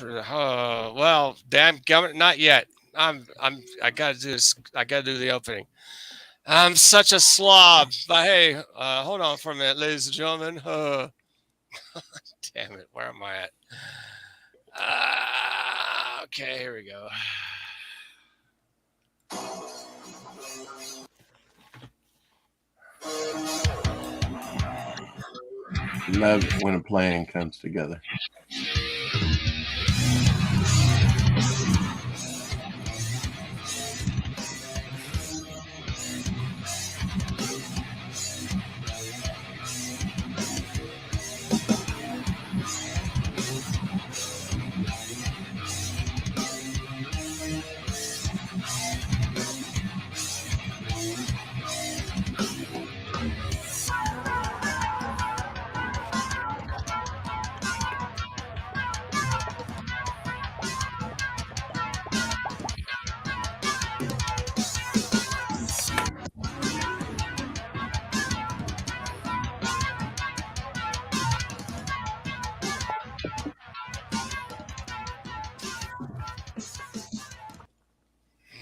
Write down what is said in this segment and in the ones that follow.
Well, damn government, not yet. I gotta do this. I gotta do the opening. I'm such a slob. But hey, hold on for a minute, ladies and gentlemen. Damn it, where am I at? Okay, here we go. Love when a plan comes together.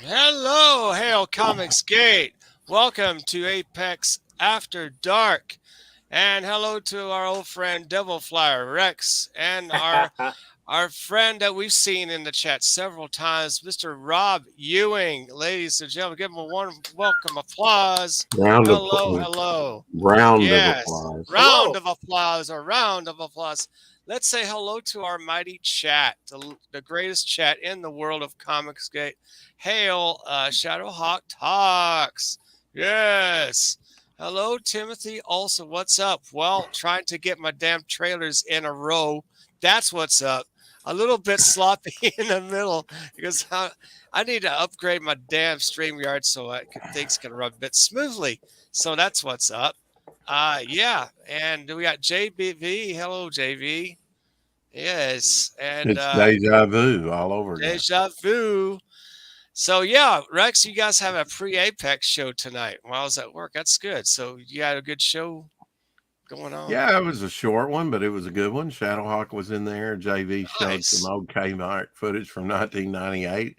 Hello, Hail Comics Gate. Welcome to Apex After Dark. And hello to our old friend Devil Flyer Rex and our friend that we've seen in the chat several times, Mr. Rob Ewing. Ladies and gentlemen, give him a warm welcome applause. Round of Hello, applause. hello. Round of Yes, applause. round of applause, a round of applause. Let's say hello to our mighty chat, the greatest chat in the world of Comicsgate. Hail, Shadowhawk Talks. Yes. Hello, Timothy. Also, what's up? Well, trying to get my damn trailers in a row. That's what's up. A little bit sloppy in the middle because I need to upgrade my damn StreamYard so things can run a bit smoothly. So that's what's up. Yeah, and we got JBV. Hello, JV. Yes, and It's deja vu all over again. deja vu. So yeah, Rex, you guys have a pre-Apex show tonight while I was at work. That's good. So you had a good show going on. Yeah, it was a short one, but it was a good one. Shadowhawk was in there. JV showed Nice. some old Kmart footage from 1998.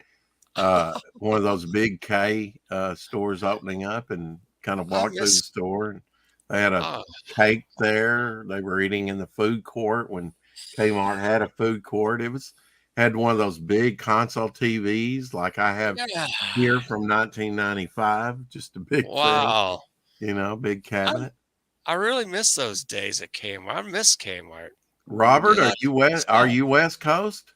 One of those big K stores opening up, and kind of walked through the store. And they had a cake there. They were eating in the food court when Kmart had a food court. Had one of those big console TVs like I have here from 1995. Just a big Wow. thing, big cabinet. I really miss those days at Kmart. I miss Kmart. Robert, are you West Coast?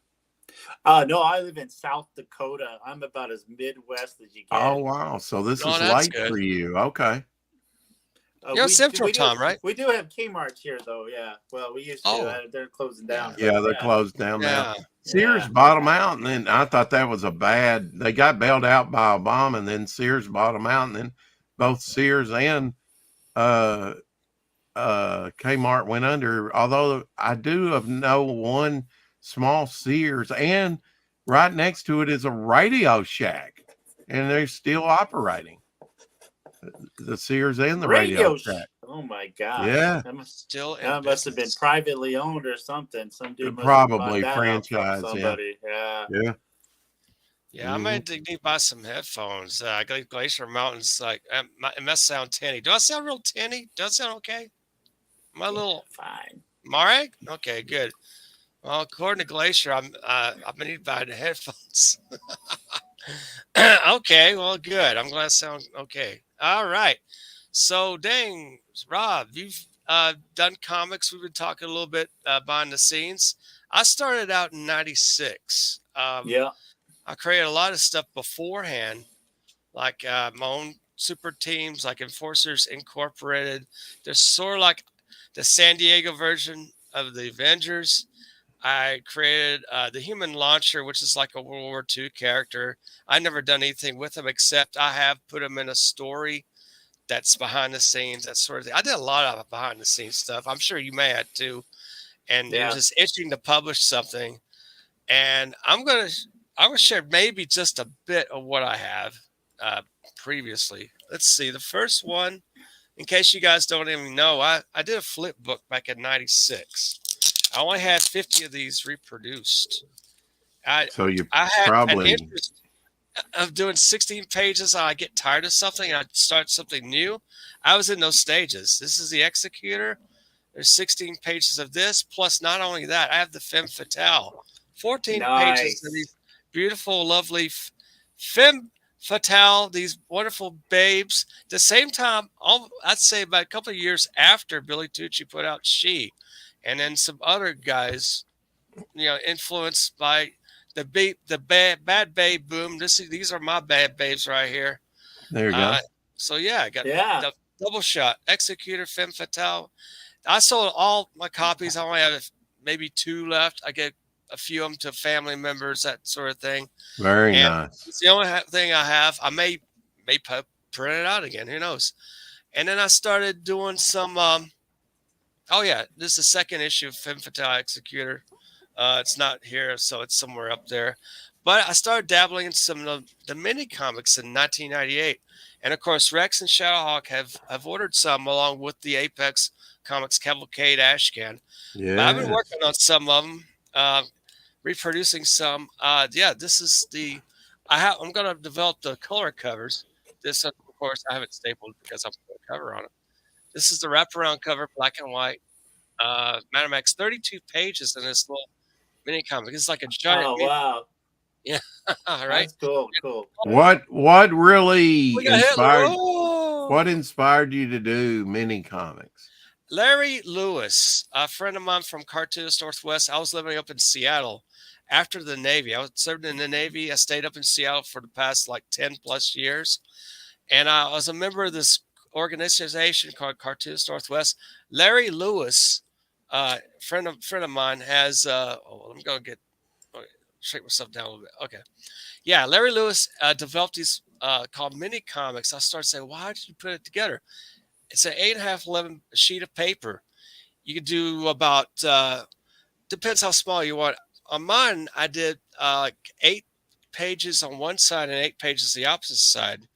No, I live in South Dakota. I'm about as Midwest as you get. Oh wow! So this is late for you. Okay. You're Central Time, right? We do have Kmart's here, though. Yeah. Well, we used to. They're closing down. Yeah, they're closed down now. Sears bought them out, and then I thought that was they got bailed out by Obama, and then Sears bought them out, and then both Sears and Kmart went under. Although I do know one small Sears, and right next to it is a Radio Shack, and they're still operating. The Sears and the Radio Shack. Oh my God! Yeah, that must have been privately owned or something. Some dude probably franchised. Somebody. Yeah. I might need to buy some headphones. Glacier Mountains, it must sound tinny. Do I sound real tinny? Does it sound okay? My little fine. Marek? Okay, good. Well, according to Glacier, I'm gonna need to buy the headphones. Okay, well, good. I'm glad it sounds okay. All right. So, dang, Rob, you've done comics. We've been talking a little bit behind the scenes. I started out in '96. Yeah. I created a lot of stuff beforehand, like my own super teams, like Enforcers Incorporated. They're sort of like the San Diego version of the Avengers. I created the Human Launcher, which is like a World War II character. I never done anything with him except I have put him in a story that's behind the scenes, that sort of thing. I did a lot of behind the scenes stuff. I'm sure you may have too. And you're just itching to publish something. And I'm going to share maybe just a bit of what I have previously. Let's see. The first one, in case you guys don't even know, I did a flip book back in '96. I only had 50 of these reproduced. I So you I had an probably, interest of doing 16 pages. I get tired of something and I start something new. I was in those stages. This is the executor. There's 16 pages of this. Plus, not only that, I have the femme fatale. 14 pages of Nice. these beautiful, lovely femme fatale, these wonderful babes. At the same time, I'd say about a couple of years after Billy Tucci put out She, and then some other guys, influenced by the bad babe boom. These are my bad babes right here. there you go. So yeah, I got Yeah. the double shot, Executor, Femme Fatale. I sold all my copies. I only have maybe 2 left. I gave a few of them to family members, that sort of thing. Very And nice. it's the only thing I have. I may print it out again. Who knows? And then I started doing some. Oh yeah, this is the second issue of Femme Fatale Executor. It's not here, so it's somewhere up there. But I started dabbling in some of the mini comics in 1998. And of course, Rex and Shadowhawk have ordered some along with the Apex Comics Cavalcade Ashcan. But I've been Yeah. working on some of them, reproducing some. Yeah, this is I'm going to develop the color covers. This, of course, I haven't stapled because I'm putting a cover on it. This is the wraparound cover, black and white. Madam X, 32 pages in this little mini comic. It's like a giant. Oh wow. Yeah, right. That's cool. Cool. What really We got Hitler. inspired? Oh! What inspired you to do mini comics? Larry Lewis, a friend of mine from Cartoonist Northwest. I was living up in Seattle after the Navy. I was served in the Navy. I stayed up in Seattle for the past like 10 plus years. And I was a member of this organization called Cartoonist Northwest. Larry Lewis, friend of mine, has. I'm going to shake myself down a little bit. Okay. Yeah, Larry Lewis developed these called mini comics. I started saying, why did you put it together? It's an 8.5, 11 sheet of paper. You could do about, depends how small you want. On mine, I did like 8 pages on one side and 8 pages the opposite side.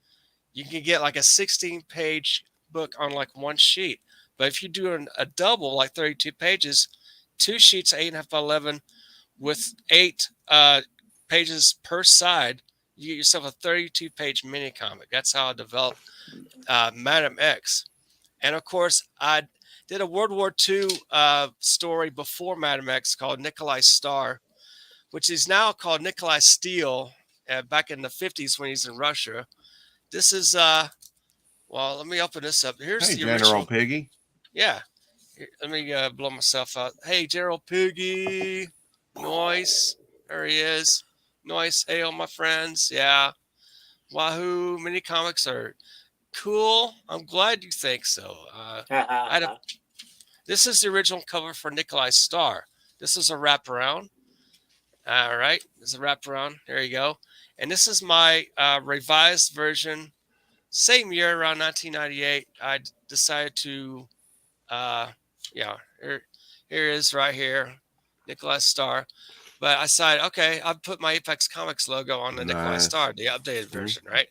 You can get like a 16-page book on like one sheet. But if you do a double, like 32 pages, 2 sheets, 8.5 by 11, with 8 pages per side, you get yourself a 32-page mini comic. That's how I developed Madam X. And of course, I did a World War II story before Madam X called Nikolai Star, which is now called Nikolai Steel, back in the 50s when he's in Russia. This is, well, let me open this up. Here's Hey, the General original. Piggy. Yeah. Here, let me blow myself out. Hey, General Piggy. Noise. There he is. Noise. Hey, all my friends. Yeah. Wahoo. Mini comics are cool. I'm glad you think so. This is the original cover for Nikolai Star. This is a wraparound. All right. This is a wraparound. There you go. And this is my revised version. Same year, around 1998, I decided to, yeah, here is right here, Nikolai Star. But I decided, okay, I'll put my Apex Comics logo on the Nikolai Star, the updated version, right?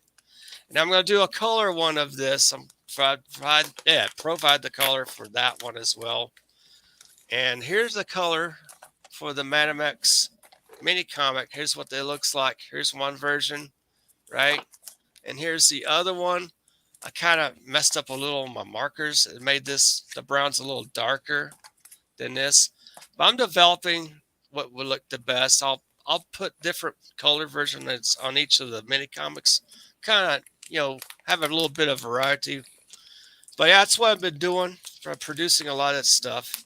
And I'm going to do a color one of this. I'm provide the color for that one as well. And here's the color for the Madam X mini comic. Here's what they looks like. Here's one version, right? And here's the other one. I kind of messed up a little on my markers. It made the browns a little darker than this. But I'm developing what would look the best. I'll put different color versions on each of the mini comics. Kind of, have a little bit of variety. But yeah, that's what I've been doing for producing a lot of stuff.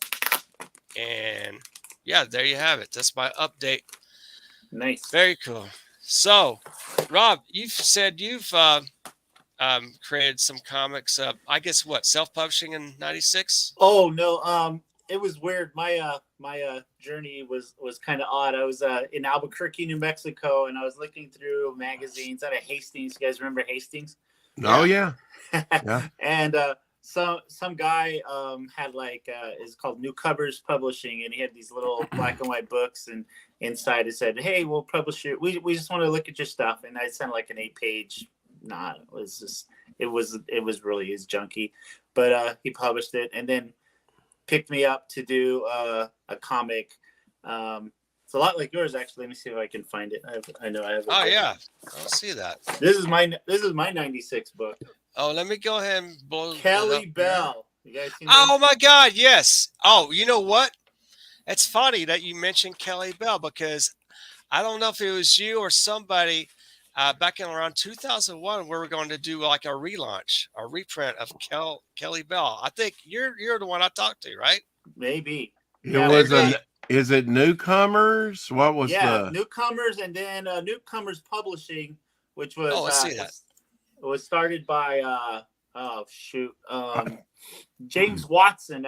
And yeah, there you have it. That's my update. Nice. Very cool. So, Rob, you've said you've created some comics. I guess what, self-publishing in '96? Oh no, it was weird. My journey was kind of odd. I was in Albuquerque, New Mexico, and I was looking through magazines out of Hastings. You guys remember Hastings? Oh yeah. Yeah. And some guy had like is called New Covers Publishing, and he had these little black and white books, and inside it said, "Hey, we'll publish it. We just want to look at your stuff." And I sent like an 8-page. It was just it was really his junky, but he published it and then picked me up to do a comic. It's a lot like yours, actually. Let me see if I can find it. I know I have it. Oh yeah, I don't see that. This is my 96 book. Oh, let me go ahead and blow Kelly it up Bell. You guys seen oh my God, yes. Oh, you know what? It's funny that you mentioned Kelly Bell because I don't know if it was you or somebody back in around 2001 we were going to do like a relaunch, a reprint of Kelly Bell. I think you're the one I talked to, right? Maybe. It was is it Newcomers? What was the Newcomers, and then Newcomers Publishing, which was let's see that. It was started by James Watson.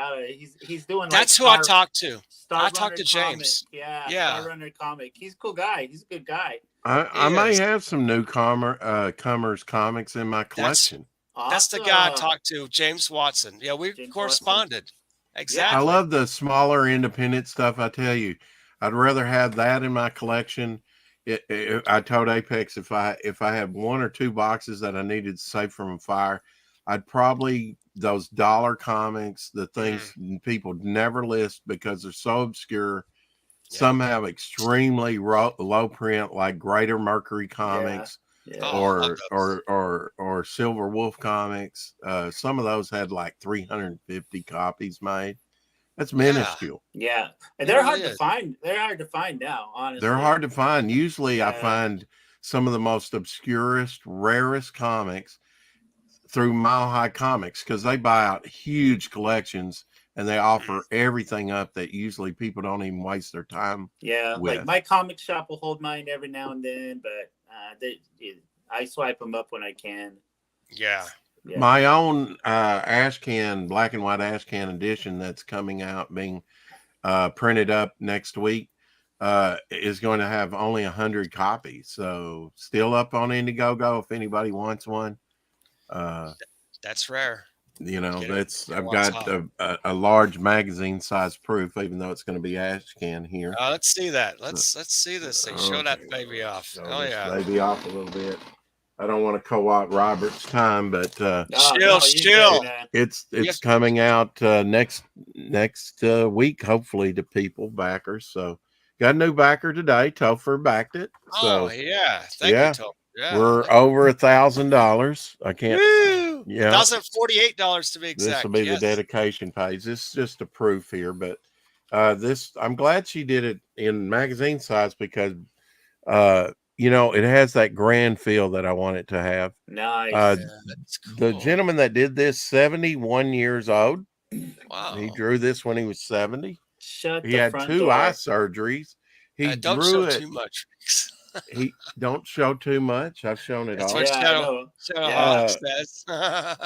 He's doing that's who I talked to. I talked to James. Comic. Yeah. Star Runner comic. He's a cool guy. He's a good guy. I may have some Comers comics in my collection. That's the guy I talked to, James Watson. Yeah, we corresponded. Watson. Exactly. I love the smaller independent stuff. I tell you, I'd rather have that in my collection. I told Apex if I had 1 or 2 boxes that I needed to save from a fire, I'd probably those dollar comics, the things people never list because they're so obscure. Yeah. Some have extremely low print, like Greater Mercury Comics. Yeah. Or Silver Wolf Comics. Some of those had like 350 copies made. That's minuscule. Yeah. And they're hard to find. They're hard to find now, honestly. They're hard to find. Usually I find some of the most obscurest, rarest comics through Mile High Comics because they buy out huge collections and they offer everything up that usually people don't even waste their time with. Like my comic shop will hold mine every now and then, but I swipe them up when I can. Yeah. My own Ashcan, black and white Ashcan edition that's coming out, being printed up next week, is going to have only 100 copies. So still up on Indiegogo if anybody wants one. That's rare. You know, I've got a large magazine size proof, even though it's going to be Ashcan here. Let's see that. Let's see this thing. Show that baby off. Show baby off a little bit. I don't want to co-opt Robert's time, but chill. It's coming out next week, hopefully, to people backers. So got a new backer today. Topher backed it. So, thank you, Topher. Yeah, we're over $1,000. I can't. Woo! Yeah, $1,048 to be exact. This will be the dedication page. This is just a proof here, but I'm glad she did it in magazine size because you know, it has that grand feel that I want it to have. Nice. That's cool. The gentleman that did this, 71 years old. Wow. He drew this when he was 70. He had 2 eye surgeries. He don't drew show it. Too much. He don't show too much. I've shown it all. Says.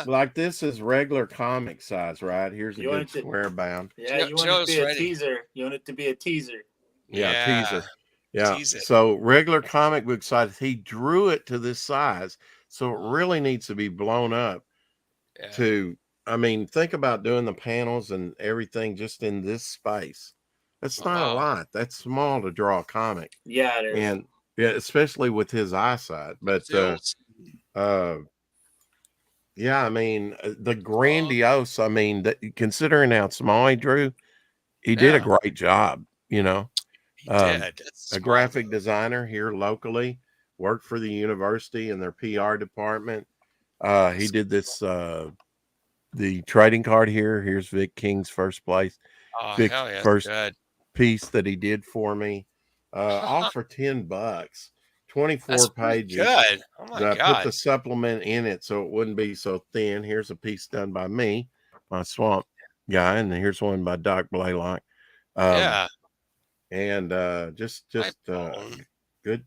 Like this is regular comic size, right? Here's a good square bound. Yeah, you want it to be a teaser. You want it to be a teaser. Yeah. Teaser. Yeah. So regular comic book size, he drew it to this size. So it really needs to be blown up I mean, think about doing the panels and everything just in this space. That's not a lot. That's small to draw a comic. Yeah, it is. And especially with his eyesight. But I mean, the grandiose, I mean, considering how small he drew, he did a great job, you know. A graphic designer here locally, worked for the university in their PR department. He did this the trading card here. Here's Vic King's first place. Vic's first piece that he did for me. All for $10. 24 pages. Good. Oh my God. I put the supplement in it so it wouldn't be so thin. Here's a piece done by me, my swamp guy, and here's one by Doc Blaylock. And just good.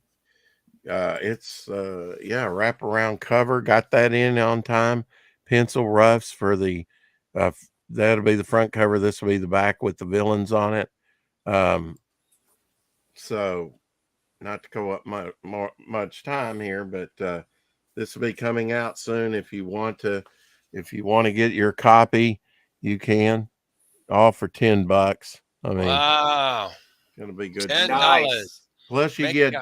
It's wraparound cover. Got that in on time. Pencil roughs for the that'll be the front cover. This will be the back with the villains on it. So not to go up much time here, but this will be coming out soon. If you want to get your copy, you can. All for $10. I mean, wow. Gonna be good. $10. Plus you get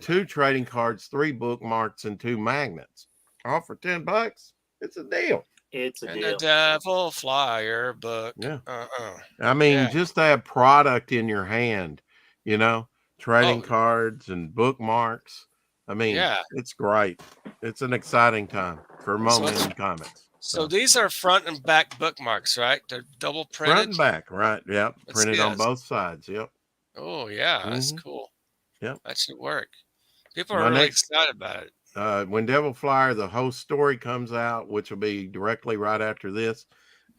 2 trading cards, 3 bookmarks, and 2 magnets. All for $10. It's a deal. It's a deal. The Devil Flyer book. Yeah. I mean, just to have product in your hand, you know. trading Oh, cards and bookmarks. I mean, yeah. it's great. It's an exciting time for So it's Momentum Comics. so these are front and back bookmarks, right? They're double Front printed. and back, right? Yep. Let's see Printed on this. both sides. Yep. Oh yeah, that's Hmm. cool. Yep. That should work. People My are really next, excited about it. when Devil Flyer, the whole story comes out, which will be directly right after this.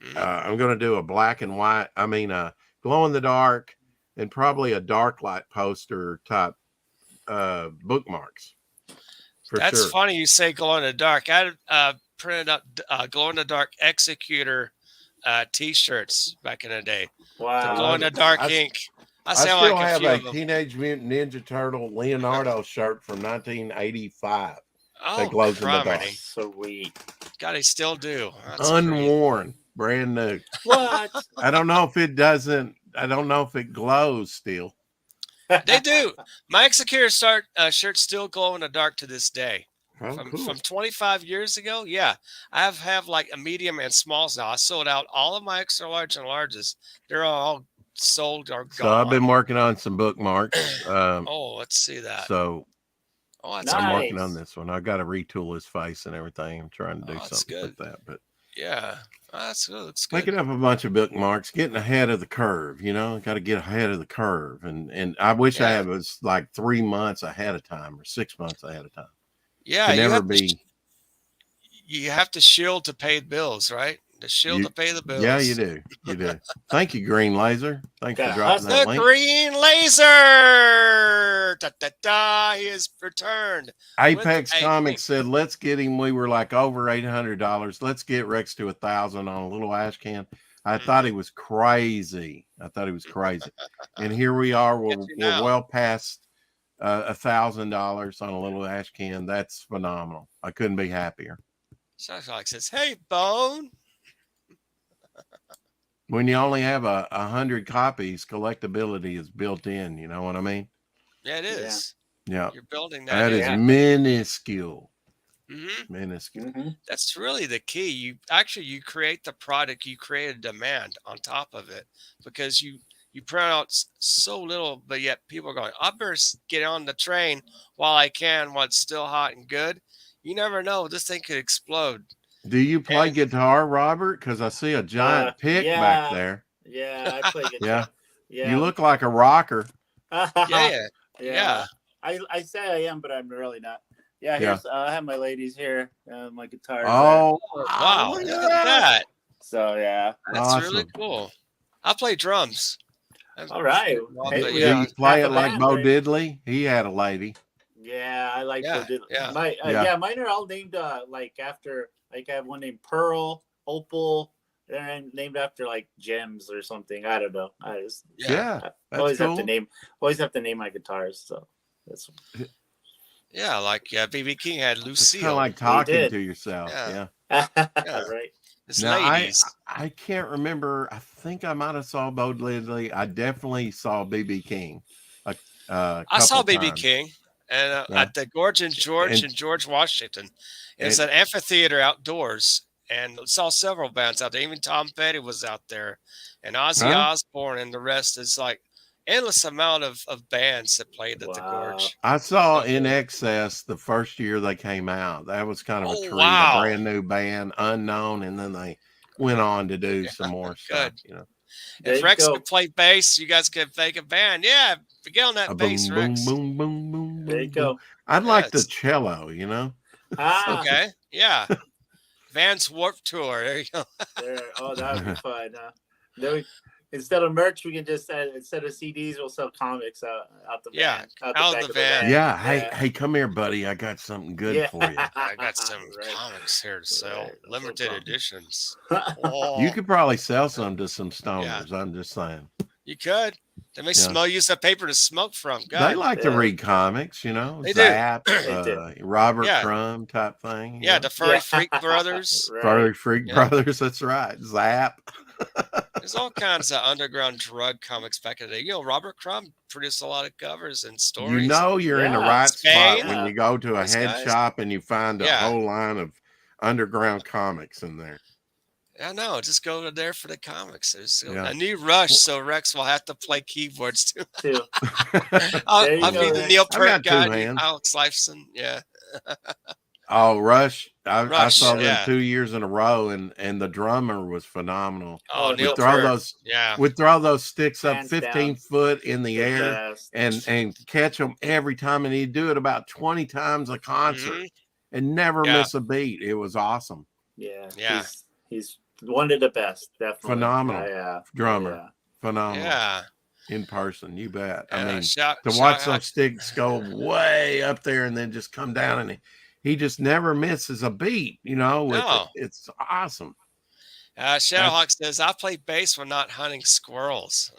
Mhm. I'm going to do a black and white, glow in the dark and probably a dark light poster type bookmarks for That's sure. funny you say glow in the dark. I printed up glow in the dark executor T-shirts back in the day. The glow in Wow. the dark I, ink. I I sell still like a have few a of them. Teenage Mutant Ninja Turtle Leonardo shirt from 1985 that Oh, glows in the dark. criminy. Sweet. God, they still do. That's pretty. Unworn, brand new. What? I don't know if it doesn't, I don't know if it glows still. They do. My executor shirts still glow in the dark to this day. Oh, From cool. 25 years ago, yeah, I have like a medium and smalls now. I sold out all of my extra large and larges. They're all sold or So I've gone. been working on some bookmarks. Oh, let's see that. So Oh, that's I'm cool. working on Nice. this one. I've got to retool his face and everything. I'm trying to do Oh, that's something good. with that, but Yeah, oh, that's good. That's good. making up a bunch of bookmarks, getting ahead of the curve, got to get ahead of the curve. And I wish I Yeah, had was like 3 months ahead of time or 6 months ahead of time. yeah. Can never be. You have to shield to pay bills, right? The shield to pay the Yeah, you bills. do. You do. Thank you, Green Laser. Thanks for Gotta dropping hustle. that The link. green laser. Da, da, da. He is returned. Apex Hey, Comics said, "Let's get him." We were like over $800. Let's get Rex to 1,000 on a little ash can. I thought he was crazy. And here we are. Get We're you we're now. well past $1,000 on a little ash can. That's phenomenal. I couldn't be happier. Sounds like says, "Hey, Bone." When you only have 100 copies, collectability is built in. You know what I mean? Yeah, it Yeah. is. Yeah, You're building that that in. is Yeah. minuscule. Mm-hmm. Minuscule. Hmm. That's really the key. You create the product, you create a demand on top of it because you print out so little, but yet people are going, I better get on the train while I can, while it's still hot and good. You never know. This thing could explode. Do you play And guitar, Robert? Because I see a giant pick back Yeah. there. Yeah. I play Yeah, guitar. Yeah. you look like a rocker. yeah. Yeah. I say I am, but I'm really not. Yeah. Here's I have my ladies here. My guitars. Oh, Wow. look Look at at that. that. So yeah. That's really Awesome. cool. I play drums. All right. But Hey, Do yeah, you play half it a like band, Bo right? Diddley? He had a lady. Yeah, I like yeah, Bo Diddley. yeah. My Yeah. mine are all named like after, like I have one named Pearl, Opal, and named after like gems or something. I don't know. I just Yeah, I that's always cool. have to name my guitars. So that's Yeah, like BB King had It's kind Lucille. of like talking to yourself. Yeah. Yeah. Yeah. right. It's Now ladies. I can't remember. I think I might have saw Bo Diddley. I definitely saw BB King a I saw couple BB times. King and Yeah. at the Gorge and George in And George, Washington. It's and an amphitheater outdoors, and saw several bands out there. Even Tom Petty was out there, and Ozzy huh? Osbourne, and the rest. It's like endless amount of bands that played at the Wow. Gorge. I saw So In cool. Excess the first year they came out. That was kind of a Oh treat, a wow! brand new band, unknown, and then they went on to do Yeah, some more stuff. good. There If you Rex go. could play bass, you guys could make a band. Yeah, get on A that bass, boom, boom, Rex. boom, boom, boom, There you boom, boom. go. I'd like the Yes. cello. Ah, Okay. Yeah. Vans Warp Tour. There you go. there. Oh, that would be fun. Then we, instead of merch, we can just instead of CDs, we'll sell comics out the Yeah, van, out back the of van. Yeah. Hey, come here, buddy. I got something good Yeah. for you. I got some Right. comics here to sell. Right. Limited problem. editions. You Oh, could probably sell some to some yeah. stoners. I'm just saying. You could. They may Yeah. use that paper to smoke from. They God. like to Yeah. read comics, They do. Zap, They do. Robert Yeah. Crumb type thing. Yeah, the Furry Yeah. Freak Brothers. Right. Furry Freak Yeah. Brothers. That's right. Zap. There's all kinds of underground drug comics back in the day. Robert Crumb produced a lot of covers and stories. You're in the Yeah. right spot Spain. when you go to a Those head guys. shop and you find a Yeah. whole line of underground comics in there. I know. Just go there for the comics. There's Yeah. a new Rush, so Rex will have to play keyboards too. too. I'll, There you I'll go, be the Rex. Neil I've Peart got two guy, hands. Alex Lifeson. Yeah. Oh, Rush! I Rush. saw them Yeah. 2 years in a row, and the drummer was phenomenal. Oh, Neil Would Neil throw Peart. Peart. those, Yeah. would throw those sticks up Hands 15 down, foot in the the air, best. and catch them every time, and he'd do it about 20 times a concert, Hmm. and never Yeah. miss a beat. It was awesome. Yeah, Yeah. he's one of the best, definitely. Phenomenal drummer. Yeah. Phenomenal. Yeah. In person, you bet. I Yeah. mean, Shout to watch out. those sticks go way up there and then just come down, and he just never misses a beat, with it. No. It's awesome. Shadowhawk says, I play bass when not hunting squirrels.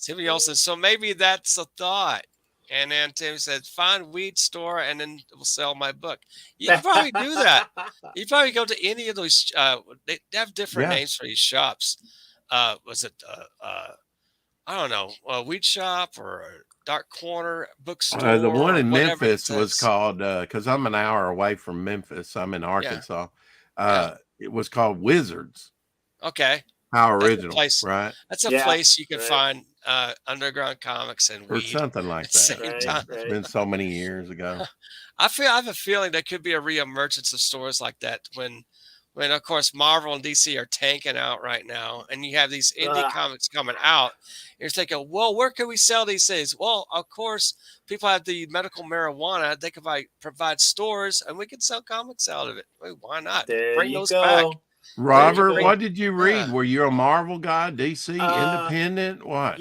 Timmy Olsen, so maybe that's a thought. And then Tim said, find weed store and then we'll sell my book. You can probably do that. You probably go to any of those. They have different names for these shops. Was it, I don't know, a weed shop or a dark corner bookstore? The one in whatever it Memphis was says. called, because I'm an hour away from Memphis. I'm in Arkansas. Yeah. It was called Wizards. Okay. How That's a original, place. right? That's a Yeah, place you can right. find underground comics and Or weed something like at the same that. time. It's been so many years ago. I have a feeling there could be a reemergence of stores like that when of course Marvel and DC are tanking out right now, and you have these indie comics coming out. You're thinking, well, where can we sell these things? Well, of course, people have the medical marijuana. They can provide stores, and we can sell comics out of it. Why not? There Bring you those go. back. Robert, what did you read? Yeah. Were you a Marvel guy, DC, independent? What?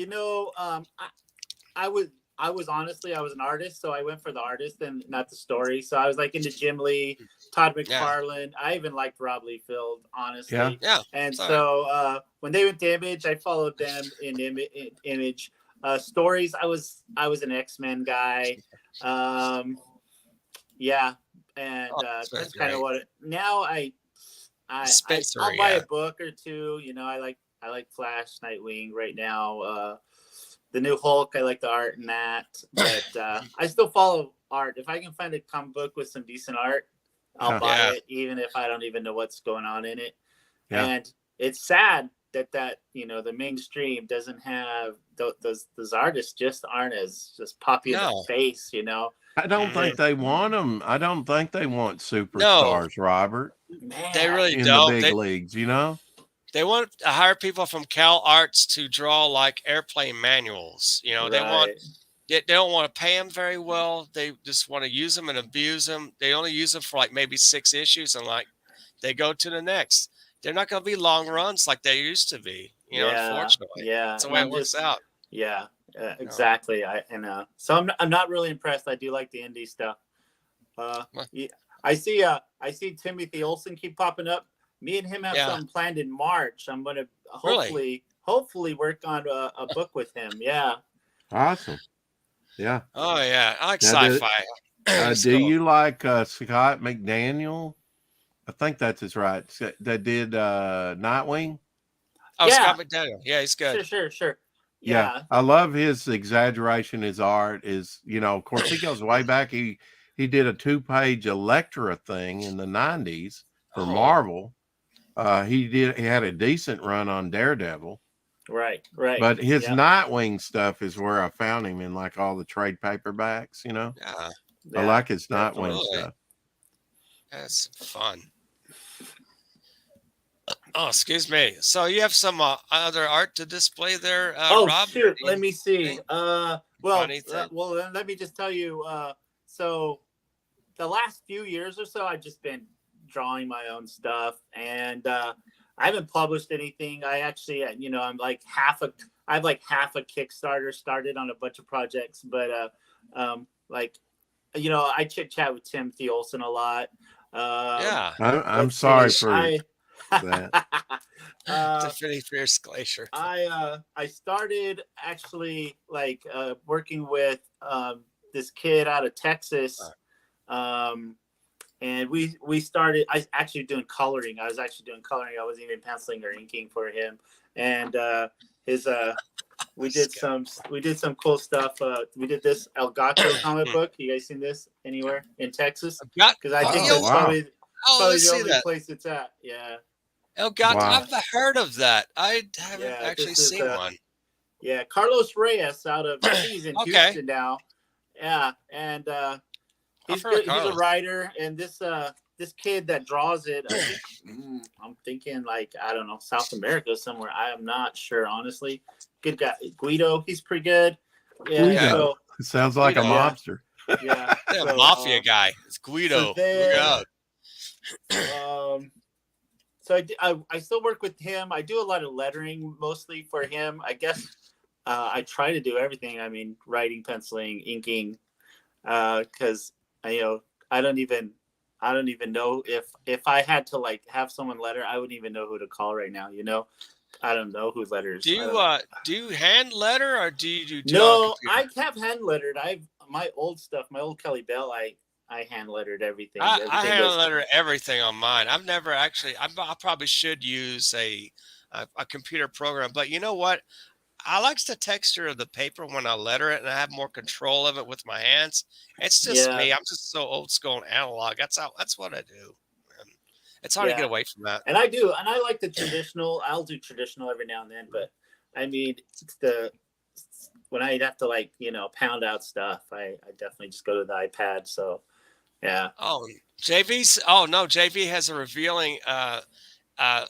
I was honestly, I was an artist, so I went for the artist and not the story. So I was like into Jim Lee, Todd McFarlane. I even liked Rob Liefeld, honestly. Yeah. And so when they went to Image, I followed them in Image. Stories, I was an X-Men guy. Yeah, and that's kind of what. Now I'll buy a book or two. I like Flash, Nightwing right now. The new Hulk, I like the art in that, but I still follow art. If I can find a comic book with some decent art, I'll buy it, even if I don't even know what's going on in it. Yeah. And it's sad that the mainstream doesn't have those artists just aren't as just poppy in the face. I don't think they want them. I don't think they want superstars, Robert. Man, they really in don't. The big leagues, They want to hire people from Cal Arts to draw like airplane manuals. They don't want to pay them very well. They just want to use them and abuse them. They only use them for like maybe 6 issues, and they go to the next. They're not going to be long runs like they used to be. Unfortunately, that's the way it works out. Yeah, exactly. So I'm not really impressed. I do like the indie stuff. I see Timothy Olsen keep popping up. Me and him have something planned in March. I'm going to hopefully work on a book with him. Yeah. Awesome. Yeah. Oh yeah, I like sci-fi. Do you like Scott McDaniel? I think that's his right. That did Nightwing. Oh, Scott McDaniel. Yeah, he's good. Sure. Yeah. I love his exaggeration. His art is, of course, he goes way back. He did a 2-page Elektra thing in the 90s for Marvel. He had a decent run on Daredevil. Right. But his Nightwing stuff is where I found him in like all the trade paperbacks, Yeah. I like his Nightwing stuff. That's fun. Oh, excuse me. So you have some other art to display there, Rob? Shoot. Let me see. Well, let me just tell you. So the last few years or so, I've just been drawing my own stuff, and I haven't published anything. I actually, I'm like I have like half a Kickstarter started on a bunch of projects, but I chit chat with Timothy Olsen a lot. I'm sorry for that. Tiffany Fierce Glacier. I started actually working with this kid out of Texas. And we started. I was actually doing coloring. I wasn't even penciling or inking for him. And we did some cool stuff. We did this El Gato comic book. You guys seen this anywhere in Texas? Because I think Oh, Probably let's the see only that. place it's at. Yeah. Oh God, Wow. I've heard of that. I haven't Yeah. actually This is seen one. yeah, Carlos Reyes out of, I think he's in Okay, Houston now. Yeah, and I've he's heard of good. He's a Carlos. writer, and this kid that draws it, I think I'm thinking like, I don't know, South America somewhere. I am not sure, honestly. Good guy, Guido. He's pretty good. Yeah. Okay, Guido. So It sounds like a Guido, yeah, mobster. yeah. yeah, So mafia guy. It's so Guido. Look then out. so I still work with him. I do a lot of lettering mostly for him. I guess I try to do everything. I mean, writing, penciling, inking, because I don't even know if I had to like have someone letter, I wouldn't even know who to call right now. I don't know who letters. Do you hand letter or do you do it on No, computer? I have hand lettered. My old stuff, my old Kelly Bell. I hand lettered everything. I Everything hand goes. letter everything on mine. I've never actually. I probably should use a computer program, but you know what? I likes the texture of the paper when I letter it, and I have more control of it with my hands. It's just Yeah, me. I'm just so old school and analog. That's what I do. And it's hard to get yeah. away from that. And I do, and I like the traditional. I'll do traditional every now and then, but I mean, it's when I have to like pound out stuff, I definitely just go to the iPad. So yeah, Oh, JV's. Oh no, JV has a revealing uh, a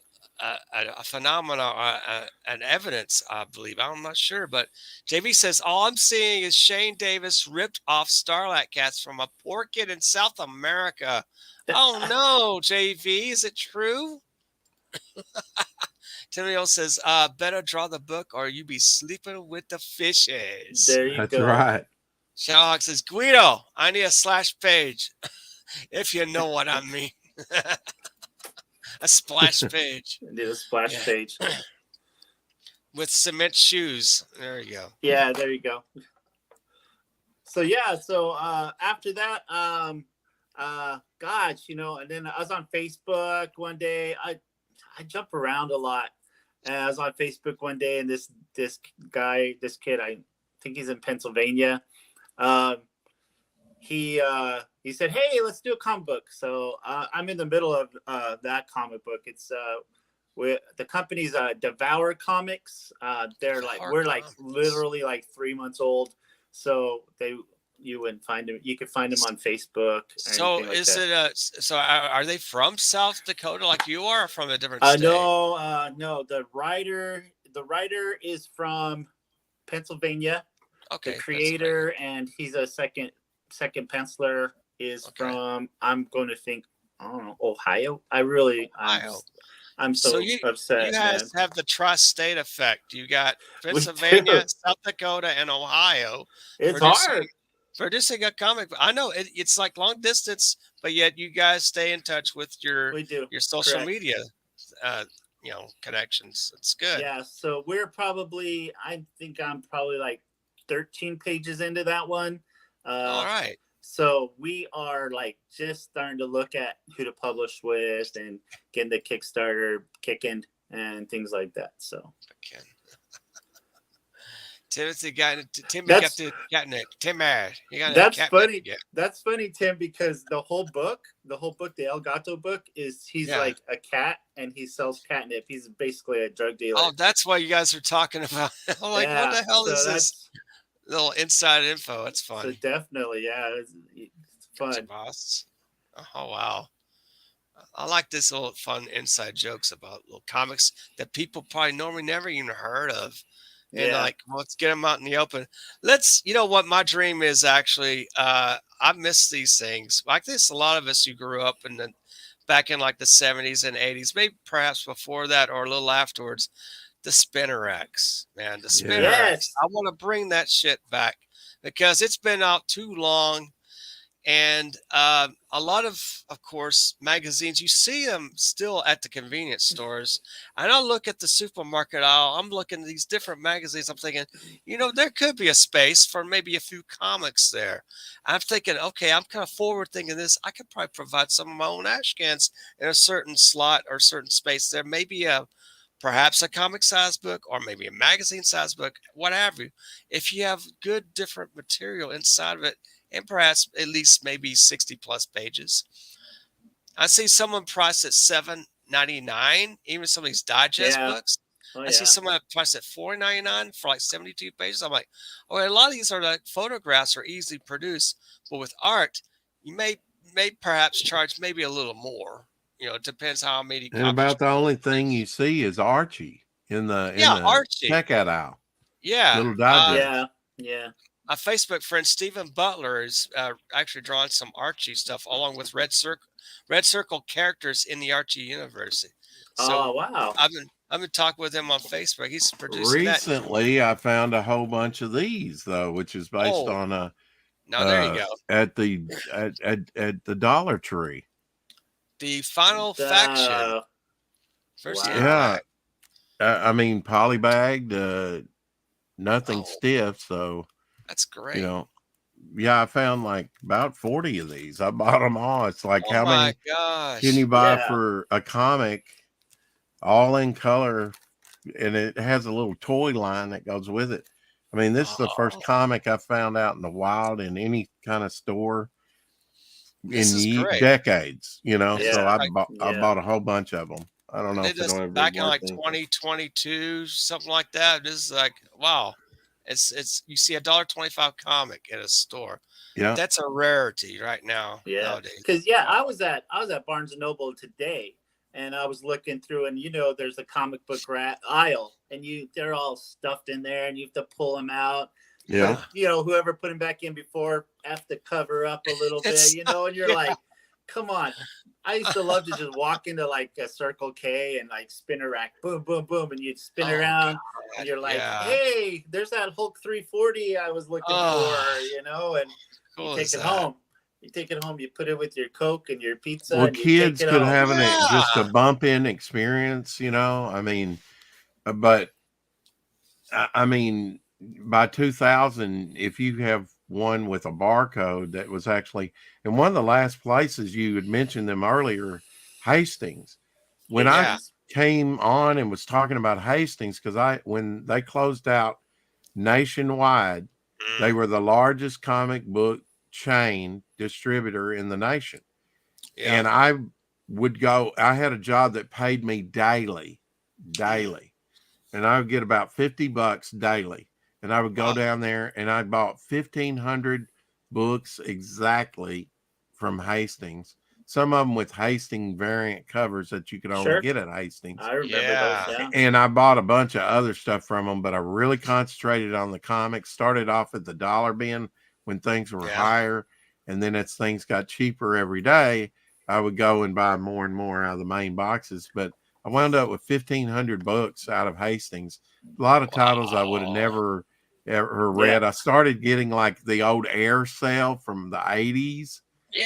phenomena, an evidence, I believe. I'm not sure, but JV says all I'm seeing is Shane Davis ripped off Starlight Cats from a poor kid in South America. Oh no, JV, is it true? Timmy O says, better draw the book or you be sleeping with the fishes. there you That's go. right. Shellhawk says, Guido, I need a slash page, if you know what I mean. A splash page. Did a splash Yeah. page. With cement shoes. There you go. Yeah, there you go. So yeah, so after that, gosh, and then I was on Facebook one day. I jump around a lot. And I was on Facebook one day, and this kid, I think he's in Pennsylvania. He said, "Hey, let's do a comic book." So I'm in the middle of that comic book. It's the company's Devour Comics. They're like Devour we're like Comics. literally like 3 months old. So you wouldn't find him. You could find him on Facebook. So like is that. it so are they from South Dakota like you are, or from a different state? No. The writer is from Pennsylvania. Okay. The creator and he's a second penciler is from, I'm going to think, I don't know, Ohio. Ohio. I'm so upset. You guys have the tri-state effect. You got We Pennsylvania, do. South Dakota, and Ohio. It's hard. Producing a comic. I know it's like long distance, but yet you guys stay in touch with your social Correct. media, connections. It's good. Yeah. So I think I'm probably like 13 pages into that one. All right. So we are like just starting to look at who to publish with and getting the Kickstarter kicking and things like that. So Timothy got Tim. That's funny. That's funny, Tim, because the whole book, the El Gato book, he's like a cat and he sells catnip. He's basically a drug dealer. Oh, that's why you guys are talking about. I'm like, what the hell is this? Little inside info. It's fun. So definitely, yeah, it's fun. Boss. Oh wow. I like this little fun inside jokes about little comics that people probably normally never even heard of. And let's get them out in the open. What my dream is actually, I miss these things. Like this, a lot of us who grew up back in like the 70s and 80s, maybe perhaps before that or a little afterwards, the Spinner X, man, the Spinner X. I want to bring that shit back because it's been out too long. And a lot of course, magazines, you see them still at the convenience stores. And I look at the supermarket aisle. I'm looking at these different magazines. I'm thinking, there could be a space for maybe a few comics there. I'm thinking, okay, I'm kind of forward thinking this. I could probably provide some of my own ash cans in a certain slot or certain space. There may be perhaps a comic size book or maybe a magazine size book, what have you. If you have good different material inside of it, and perhaps at least maybe 60 plus pages, I see someone priced at $7.99. Even some of these digest Yeah. books. Oh I see yeah. someone priced at $4.99 for like 72 pages. I'm like, okay, a lot of these are like photographs are easily produced, but with art, you may perhaps charge maybe a little more. It depends how many And copies. about the only thing you see is Archie in Yeah, the Archie. checkout aisle, Yeah. little digest. Yeah. Yeah. A Facebook friend, Stephen Butler, is actually drawing some Archie stuff along with Red Circle characters in the Archie universe. Oh So wow. I've been talking with him on Facebook. He's producing that. Recently, I found a whole bunch of these though, which is based Oh, on now there you go. at the Dollar Tree. The final faction. The First Yeah, impact. I mean polybagged, nothing Oh, stiff. So that's great. you know, yeah, I found like about 40 of these. I bought them all. It's like Oh how my many can gosh. you buy yeah. for a comic, all in color, and it has a little toy line that goes with it. I mean, this is the first Oh, comic I found out in the wild in any kind of store this is in great. decades. This is So Yeah. like I Yeah. bought a whole bunch of them. I don't I know did if this it'll ever be back in worth like anything. 2022, something like that. This is like wow. It's you see $1.25 comic in a store. Yeah, That's a rarity right now Yeah. nowadays. Because yeah, Wow. I was at Barnes and Noble today, and I was looking through, and there's a comic book aisle, and they're all stuffed in there, and you have to pull them out. yeah. But whoever put them back in before have to cover up a little bit, It's and you're like, come on. I used to love to just walk into like a Circle K and like spin a rack, boom, boom, boom, and you'd spin oh around, god. and you're like, Yeah. hey, there's that Hulk 340 I was looking Oh, for, and you cool take is it that? home. You take it home, you put it with your Coke and your pizza, Well, and you take kids it could home. have just a Yeah. bump in experience. I mean, but I mean, by 2000, if you have one with a barcode that was actually in one of the last places you had mentioned them earlier, Hastings. When I Yeah. Hastings. came on and was talking about Hastings, because when they closed out nationwide, they Mm, were the largest comic book chain distributor in the nation. yeah. And I had a job that paid me daily Mm, and I would get about $50 daily. And I would go wow. down there and I bought 1,500 books exactly from Hastings. Some of them with Hastings variant covers that you could only Sure. get at Hastings. I remember those. Yeah. Yeah. And I bought a bunch of other stuff from them, but I really concentrated on the comics. Started off at the dollar bin when things were Yeah. higher. And then as things got cheaper every day, I would go and buy more and more out of the main boxes. But I wound up with 1,500 books out of Hastings. A lot of titles I would have Wow. never ever Yeah. read. I started getting like the old air sale from the 80s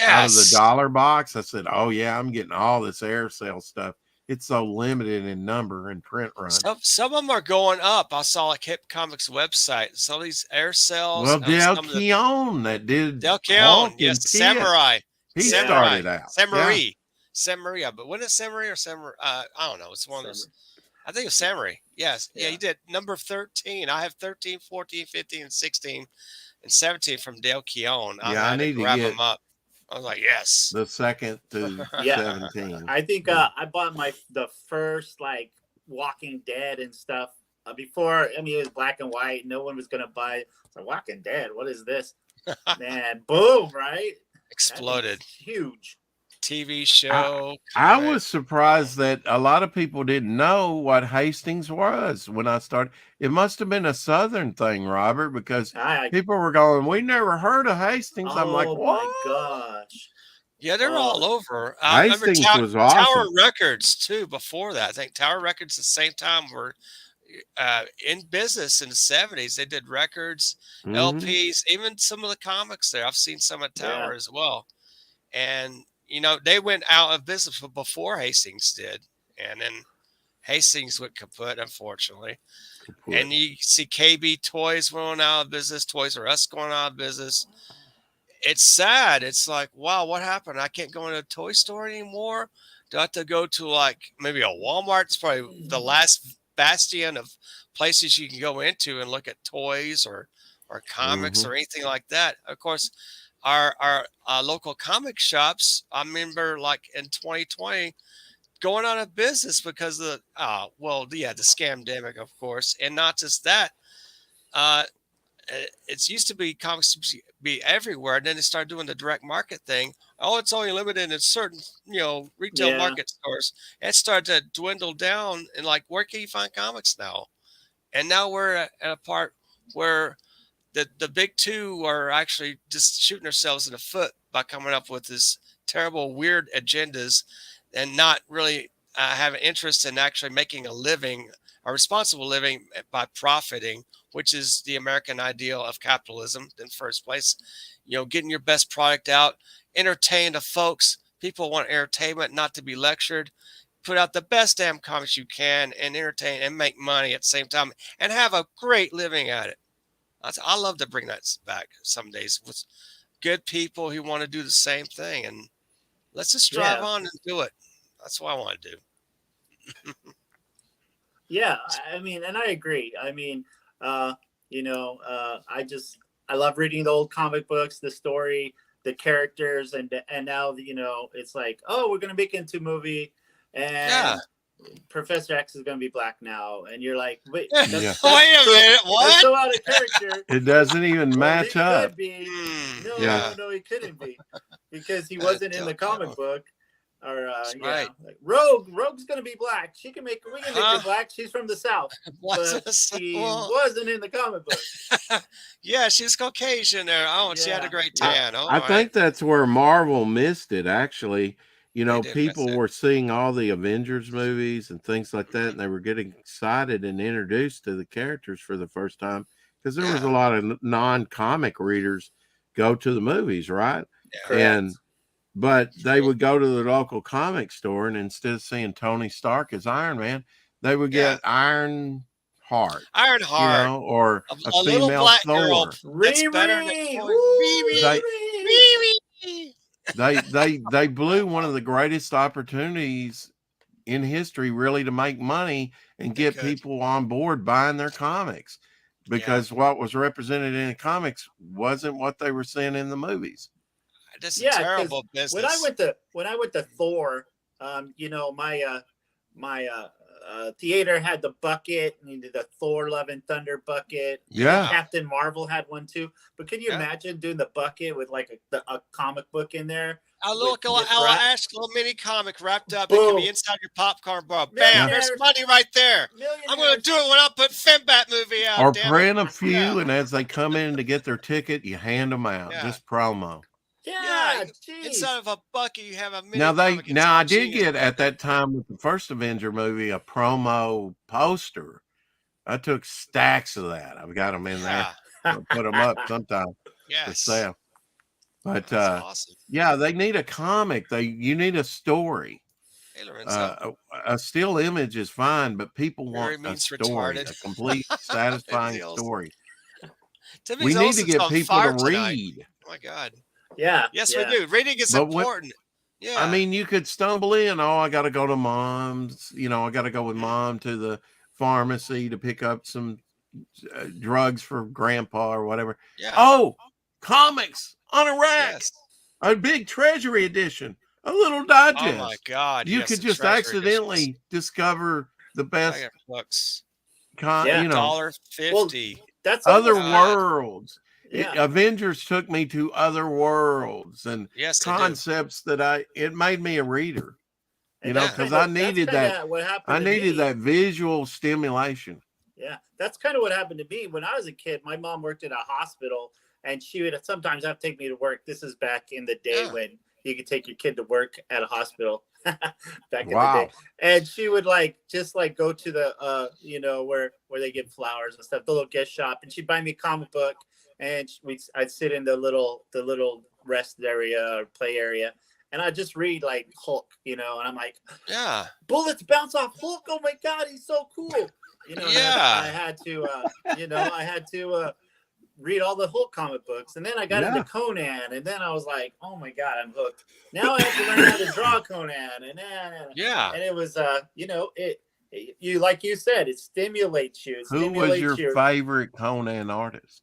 out of the Yes. dollar box. I said, oh, yeah, I'm getting all this air sale stuff. It's so limited in number and print run. Some of them are going up. I saw like Hip Comics website. Some of these air sales. Well, Dale Some of the Keown that did Del Keon, Hulk yes, and Pit, Samurai, he Yeah. Samurai, started out. Yeah. Samurai, Samurai. But when is Samurai or Samurai? I don't know. It's one of those. I think it's Samurai. Yes. Yeah, Yeah. you did. Number 13. I have 13, 14, 15, and 16, and 17 from Del Keon. I Yeah, I had to need to grab get them up. I was like, yes. the second to Yeah. 17. I think I bought the first like Walking Dead and stuff before. I mean, it was black and white. No one was gonna buy it. So Walking Dead, what is this? Man, boom! Right? Exploded. Huge. TV show. I comic. was surprised that a lot of people didn't know what Hastings was when I started. It must have been a Southern thing, Robert, because people were going, we never heard of Hastings. I'm like, Oh what? my gosh. Yeah, they're all over. Hastings remember was awesome. Tower Records too. Before that, I think Tower Records at the same time were in business in the 70s. They did records, LPs, even some of the comics there. I've seen some at Tower as well. And they went out of business before Hastings did, and then Hastings went kaput, unfortunately. And you see KB Toys going out of business, Toys R Us going out of business. It's sad. It's like, wow, what happened? I can't go into a toy store anymore. Do I have to go to like maybe a Walmart? It's probably the last bastion of places you can go into and look at toys or comics or anything like that. Of course, our local comic shops, I remember like in 2020 going out of business because of the scamdemic, of course, and not just that. Uh, it's used to be comics to be everywhere, and then they started doing the direct market thing. Oh, it's only limited in certain retail Yeah. market stores. It started to dwindle down, and like, where can you find comics now? And now we're at a part where the big two are actually just shooting themselves in the foot by coming up with this terrible, weird agendas, and not really have an interest in actually making a living, a responsible living by profiting, which is the American ideal of capitalism in first place. Getting your best product out, entertain the folks. People want entertainment, not to be lectured. Put out the best damn comics you can and entertain and make money at the same time and have a great living at it. I love to bring that back some days with good people who want to do the same thing, and let's just drive on and do it. That's what I want to do. Yeah, I mean, and I agree. I mean, I love reading the old comic books, the story, the characters, and now it's like, oh, we're gonna make it into a movie, and Professor X is gonna be black now, and you're like, wait, wait a minute, what? That's so out of character. It doesn't even match up. Could be. No, he couldn't be, because he wasn't in the comic book. Or right. Like Rogue's gonna be black. We can make her black. She's from the South, but she wasn't in the comic book. Yeah, she's Caucasian there. Oh, she had a great tan. I think that's where Marvel missed it. Actually, people were seeing all the Avengers movies and things like that, and they were getting excited and introduced to the characters for the first time, because there was a lot of non-comic readers go to the movies, right? Yeah, But they would go to the local comic store, and instead of seeing Tony Stark as Iron Man, they would get Iron Heart, or a little female black Thor. girl that's better than They blew one of the greatest opportunities in history, really, to make money and get people on board buying their comics, because what was represented in the comics wasn't what they were seeing in the movies. This is terrible business. When I went to Thor, my theater had the bucket, and the Thor Love and Thunder bucket. Yeah, Captain Marvel had one too. But can you imagine doing the bucket with like a comic book in there? A little mini comic wrapped up. Boom. It can be inside your popcorn bar. Bam! There's money right there. I'm going to do it when I put Fembat movie out. Or print a few, and as they come in to get their ticket, you hand them out. Just promo. Yeah, inside of a bucket you have a mini. Now I did get, at that time with the first Avenger movie, a promo poster. I took stacks of that. I've got them in there. I'll put them up sometime for sale. But awesome. They need a comic. You need a story. A still image is fine, but people want a story, a complete, satisfying story. We need to get people to read. Oh my God. Yeah. Yes, we do. Reading is important. I mean, you could stumble in. Oh, I got to go to mom's. I got to go with mom to the pharmacy to pick up some drugs for grandpa or whatever. Yeah. Oh, comics on a rack. A big treasury edition. A little digest. Oh my God. You could just accidentally discover the best books. $1.50. Well, that's other worlds. Avengers took me to other worlds and concepts that it made me a reader, because I needed that. I needed that visual stimulation. Yeah, that's kind of what happened to me when I was a kid. My mom worked at a hospital, and she would sometimes have to take me to work. This is back in the day when you could take your kid to work at a hospital. Back in the day, and she would just go to the where they get flowers and stuff, the little gift shop, and she'd buy me a comic book. And I'd sit in the little rest area or play area, and I'd just read Hulk, and I'm like, bullets bounce off Hulk. Oh my God, he's so cool. I had to read all the Hulk comic books, and then I got into Conan, and then I was like, oh my God, I'm hooked. Now I have to learn how to draw Conan, and it was you, like you said, it stimulates you. Who was your favorite Conan artist?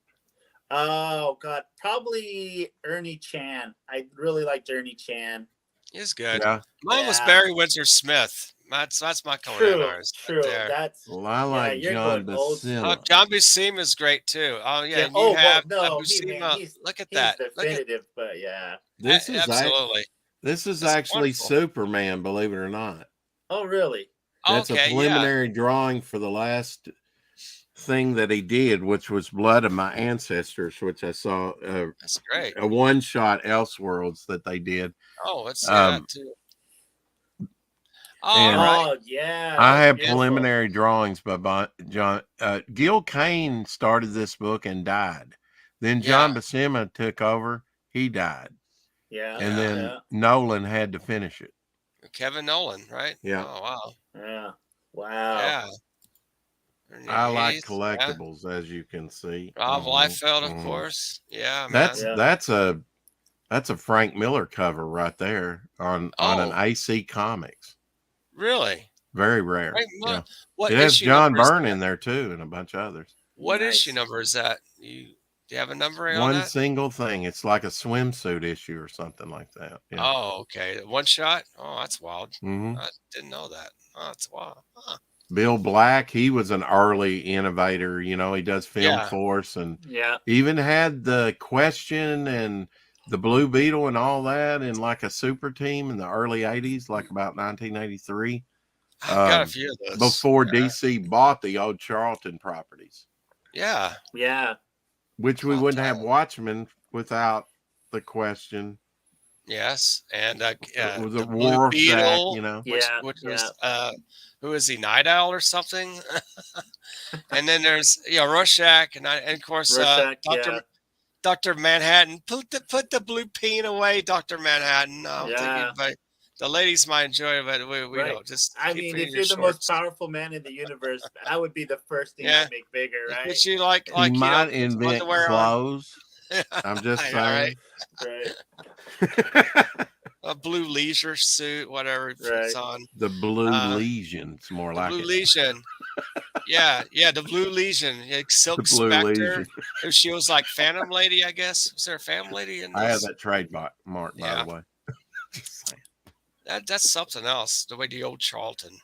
Oh God, probably Ernie Chan. I really liked Ernie Chan. He's good. Yeah. Mine was Yeah. Barry Windsor Smith. That's my Conan True, artist right true. there. That's Well, I yeah. like You're John going old Oh, school. Buscema. John Buscema is great too. Oh yeah, Yeah. and you Oh well, have no, man, Buscema. Look at he's that. Look at definitive. But yeah. This is absolutely. this is That's actually wonderful. Superman, believe it or not. Oh really? That's a Okay, yeah, preliminary drawing for the last thing that he did, which was Blood of My Ancestors, which I saw that's great. a one shot Elseworlds that they did. Oh, let's see that too. All And right. Oh yeah, I that's have beautiful. preliminary drawings by John. Gil Kane started this book and died. Then John Buscema took over. He died. Yeah. And then yeah. Nolan had to finish it. Kevin Nolan, right? Yeah. Oh wow. Yeah. Wow. Yeah. I like He's- collectibles, as you can see. Rob Liefeld, of Mhm. course. Yeah, man. That's a Frank Miller cover right there on an AC Comics. Really? Very rare. Right, Yeah. what It has issue John number is Byrne that? in there too, and a bunch of others. What Nice. issue number is that? Do you have a number on One that? single thing. It's like a swimsuit issue or something like that. Yeah. Oh, okay. One shot? Oh, that's wild. Mhm. I didn't know that. Oh, that's wild. Huh. Bill Black, he was an early innovator. You know, he does Film Yeah. Force, and Yeah. even had the Question and the Blue Beetle and all that in like a super team in the early 80s, like about 1983. I've got a few of those. Before DC bought the old Charlton properties, Yeah. Yeah. which we Long wouldn't have time. Watchmen without the Question. Yes. And It was the a Blue Rorschach, Beetle, you know. which, Yeah, which yeah. was who is he, Night Owl or something? And then there's Rorschach and of course Rorschach, Dr. Manhattan. Put the blue peen away, Dr. Manhattan. I don't think Yeah. anybody, the ladies might enjoy it, but we Right. don't. Just I keep mean, it in if your you're the most shorts. powerful man in the universe, that would be the first thing Yeah. I'd make bigger, right? But you like He might put some invent underwear on. clothes. I'm just I know, right? saying. Right. A blue leisure suit, whatever he puts on. The Blue Legion. It's more The like Blue it. Legion. Yeah, the Blue Legion. Silk The Blue Spectre. Legion. If she was like Phantom Lady, I guess. Was there a Phantom Lady in this? I have that trademark, by Yeah. the way. Just saying. That's something else. The way the old Charlton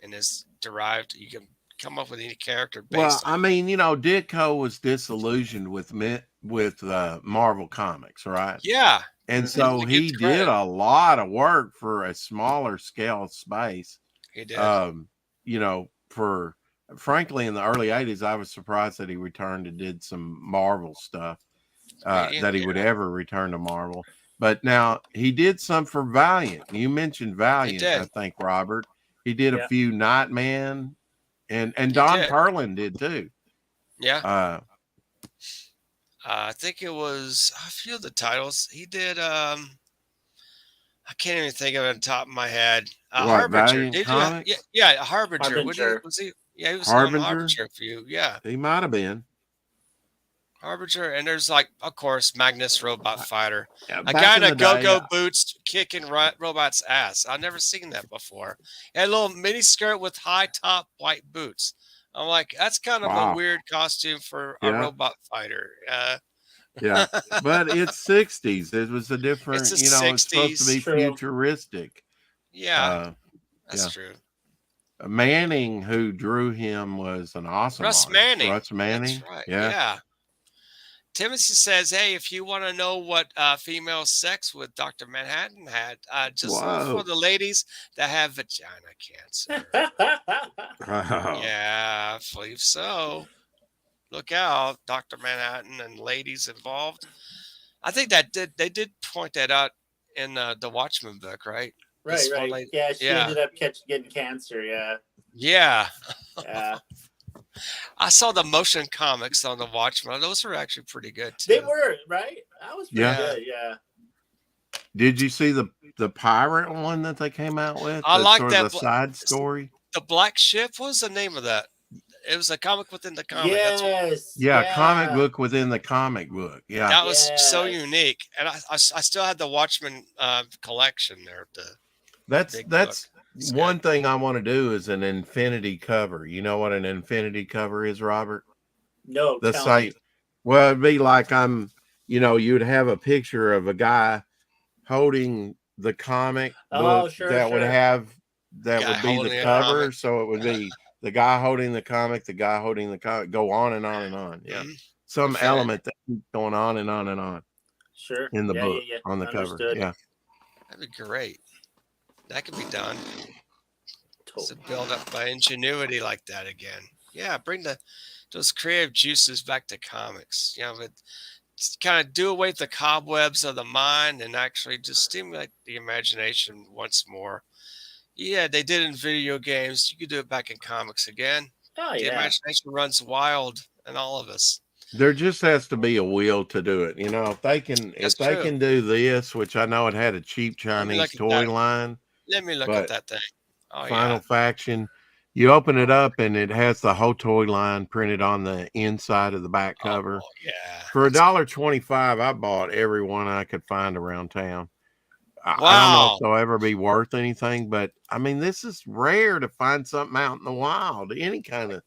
and is derived. You can come up with any character based Well, on. I mean, Ditko was disillusioned with Marvel Comics, right? Yeah. And Mhm. so He he gets did credit. a lot of work for a smaller scale space. He did. For frankly, in the early 80s, I was surprised that he returned and did some Marvel stuff, that he would ever return to Marvel. But now he did some for Valiant. You mentioned Valiant, did. I think, Robert. He did a few Nightman, and He Don did. Perlin did too. Yeah. I think it was a few of the titles. He did I can't even think of it on the top of my head. Harbinger. Valiant Did Comics? you yeah, Harbinger. Harbinger. Was he? Yeah, he was Harbinger? on Harbinger a few. Yeah. He might have been. Harbinger, and there's of course, Magnus Robot Fighter. Yeah, A back guy in in the go-go day, boots kicking robot's ass. I've never seen that before. He had a little mini skirt with high top white boots. I'm like, that's kind of Wow. a weird costume for a Yeah. robot fighter. Yeah, but it's 60s. It was a different, It's the it's supposed to be 60s. True. futuristic. Yeah, that's yeah. true. Manning, who drew him, was an awesome Russ artist. Manning. Russ Manning. That's right. Yeah. Yeah. Timothy says, hey, if you want to know what female sex with Dr. Manhattan had, just look Whoa. for the ladies that have vagina cancer. Oh. Yeah, I believe so. Look out, Dr. Manhattan and ladies involved. I think they did point that out in the Watchmen book, right? Right, This one right. lady- Yeah, she yeah. ended up getting cancer. Yeah, Yeah. yeah. I saw the motion comics on the Watchmen. Those are actually pretty good too. They were right. That was pretty Yeah. good. Yeah. Did you see the pirate one that they came out with? I That's like sort that of the side story. The Black Ship. What was the name of that? It was a comic within the comic. Yes. Yeah, comic book within the comic book. Yeah. That was so Yes. unique, and I still had the Watchmen collection there. That's big It's one good. thing I want to do is an infinity cover. You know what an infinity cover is, Robert? No. The tell site. me. Well, it'd be like you'd have a picture of a guy holding the comic Oh, book sure, that would sure. have that Guy would be the holding a cover. comic. So it would be the guy holding the comic, the guy holding the comic, go on and on and on. Yeah. Mhm. Some Perfect. element that keeps going on and on and on Sure. in the Yeah, book yeah, yeah. on the cover. Understood. Yeah. That'd be great. That could be done. It's a Totally. build up by ingenuity like that again. Yeah, bring those creative juices back to comics. But kind of do away with the cobwebs of the mind and actually just stimulate the imagination once more. Yeah, they did in video games. You could do it back in comics again. Oh, The yeah. imagination runs wild in all of us. There just has to be a will to do it. If they That's they true. can do this, which I know it had a cheap Let me Chinese look at that. toy line, Let me look at but that thing. Oh Final yeah. Faction, you open it up and it has the whole toy line printed on the inside of the back cover. Oh yeah. For $1.25, I bought every one I could find around town. I don't know if Wow. they'll ever be worth anything, but I mean, this is rare to find something out in the wild, any kind of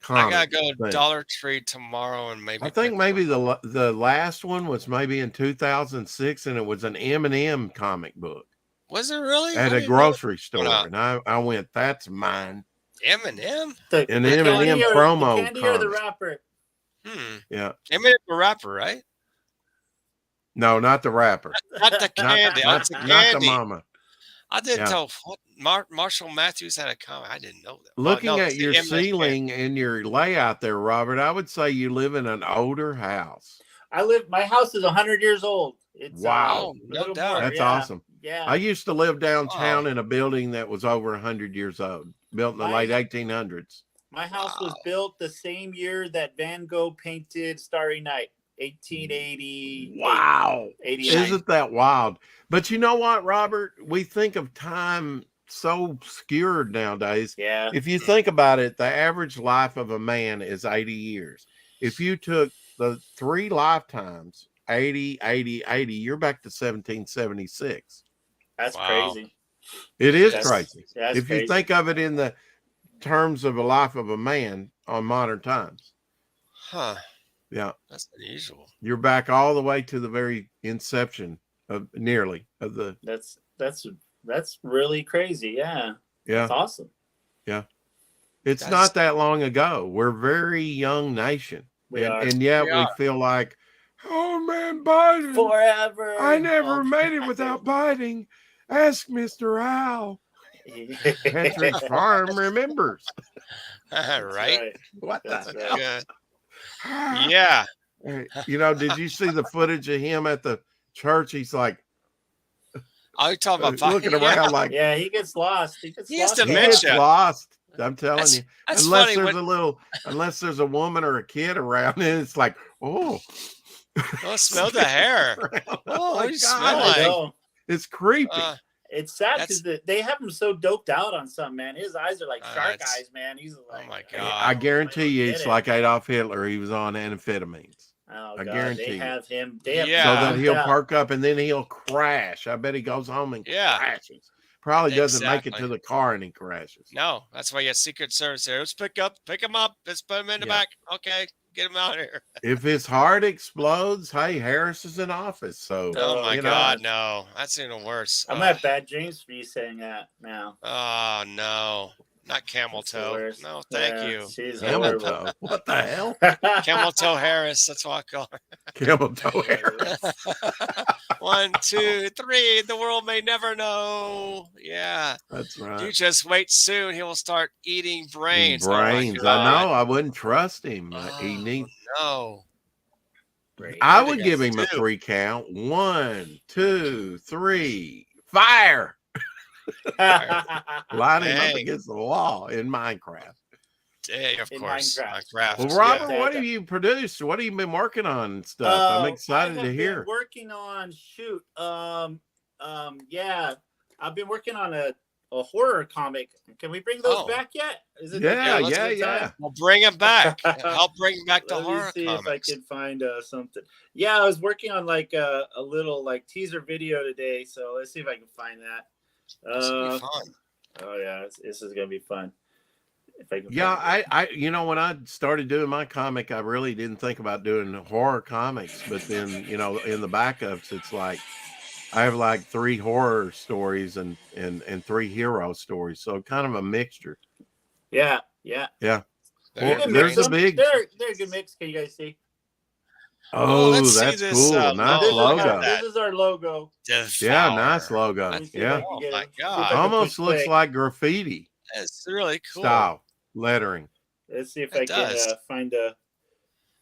I gotta comic go to thing. Dollar Tree tomorrow and maybe. I think maybe the last one was maybe in 2006, and it was an M&M comic book Was it really? at I a didn't know grocery that. store, and I went, "That's mine." M&M. The An candy M&M or promo the candy or the comic. wrapper? Yeah. M&M a rapper, right? No, not the rapper. Not the candy. Not It's the the candy. mama. I didn't Yeah. tell what Marshall Matthews had a comic. I didn't know that. Looking No, at it's the your M&M candy. ceiling and your layout there, Robert, I would say you live in an older house. My house is 100 years old. It's Wow. a No little doubt. more. That's Yeah. awesome. Yeah. I used to live downtown Wow. in a building that was over 100 years old, built in the late 1800s. My house was Wow. built the same year that Van Gogh painted Starry Night, 1888. Wow. 89. Isn't that wild? But you know what, Robert? We think of time so obscured nowadays. Yeah. If you think about it, the average life of a man is 80 years. If you took the 3 lifetimes, 80, 80, 80, you're back to 1776. That's Wow. crazy. It is That's- crazy. That's If you crazy. think of it in the terms of a life of a man on modern times. Huh. Yeah. That's unusual. You're back all the way to the very inception of the. That's really crazy. Yeah. Yeah. That's awesome. Yeah. It's not that long ago. We're a very young nation. And yet we feel like, oh man, Biden. Forever. I never made it without Biden. Ask Mr. Al. Petridge Farm remembers. Right? What That's the right. hell? Yeah. Did you see the footage of him at the church? He's like, Oh, you're talking about looking around like, yeah, he gets lost. He gets He has lost. to he mention- gets lost. I'm telling you. That's Unless funny. there's unless there's a woman or a kid around, and it's like, oh, Smell the hair. Oh, my what do you smell God. I like? know. It's creepy. It's sad because they have him so doped out on something, man. His eyes are like shark eyes, man. He's like, oh my God. I guarantee you, it's like Adolf Hitler. He was on amphetamines. Oh, I God. guarantee They you. have him. So Yeah. that he'll park up and then he'll crash. I bet he goes home and crashes. Probably doesn't make it to the car and he crashes. No, that's why you have Secret Service there. Let's pick him up. Let's put him in the back. Okay, get him out of here. If his heart explodes, hey, Harris is in office. So, Oh my God, no, that's even worse. I'm gonna have bad dreams for you saying that now. Oh no, not camel toe. No, thank you. Camel toe. What the hell? Camel toe Harris. That's what I call her. Camel toe Harris. 1, 2, 3. The world may never know. Yeah, that's right. You just wait. Soon he will start eating brains. Brains. Oh I know. I wouldn't trust him. He needs. No. I would give him a 3 count. 1, 2, 3. Fire. Line him up against the wall in Minecraft. Hey, of course. Minecraft. Well, Robert, what have you produced? What have you been working on and stuff? I'm excited to hear. Working on yeah. I've been working on a horror comic. Can we bring those back yet? Is it yeah. We'll bring them back. Help bring back the horror see comics. If I can find something. Yeah, I was working on like a little like teaser video today, so let's see if I can find that. This will be fun. Oh yeah, this is gonna be fun. if I can Yeah, find it. when I started doing my comic, I really didn't think about doing horror comics, but then, in the backups, it's like I have like 3 horror stories and 3 hero stories, so kind of a mixture. Yeah. Yeah. You Very Well, can mix there's a nice. them. big. They're a good mix. Can you guys see? Oh, let's Oh, see that's this cool. Nice This logo. is Look at how. logo. This that. is our logo. Yeah, nice Devour. Let logo. me see if I Yeah. can Oh get my it. See if I God. can push Almost looks play. like graffiti It's really cool. style lettering. Let's see if It I can does. find a.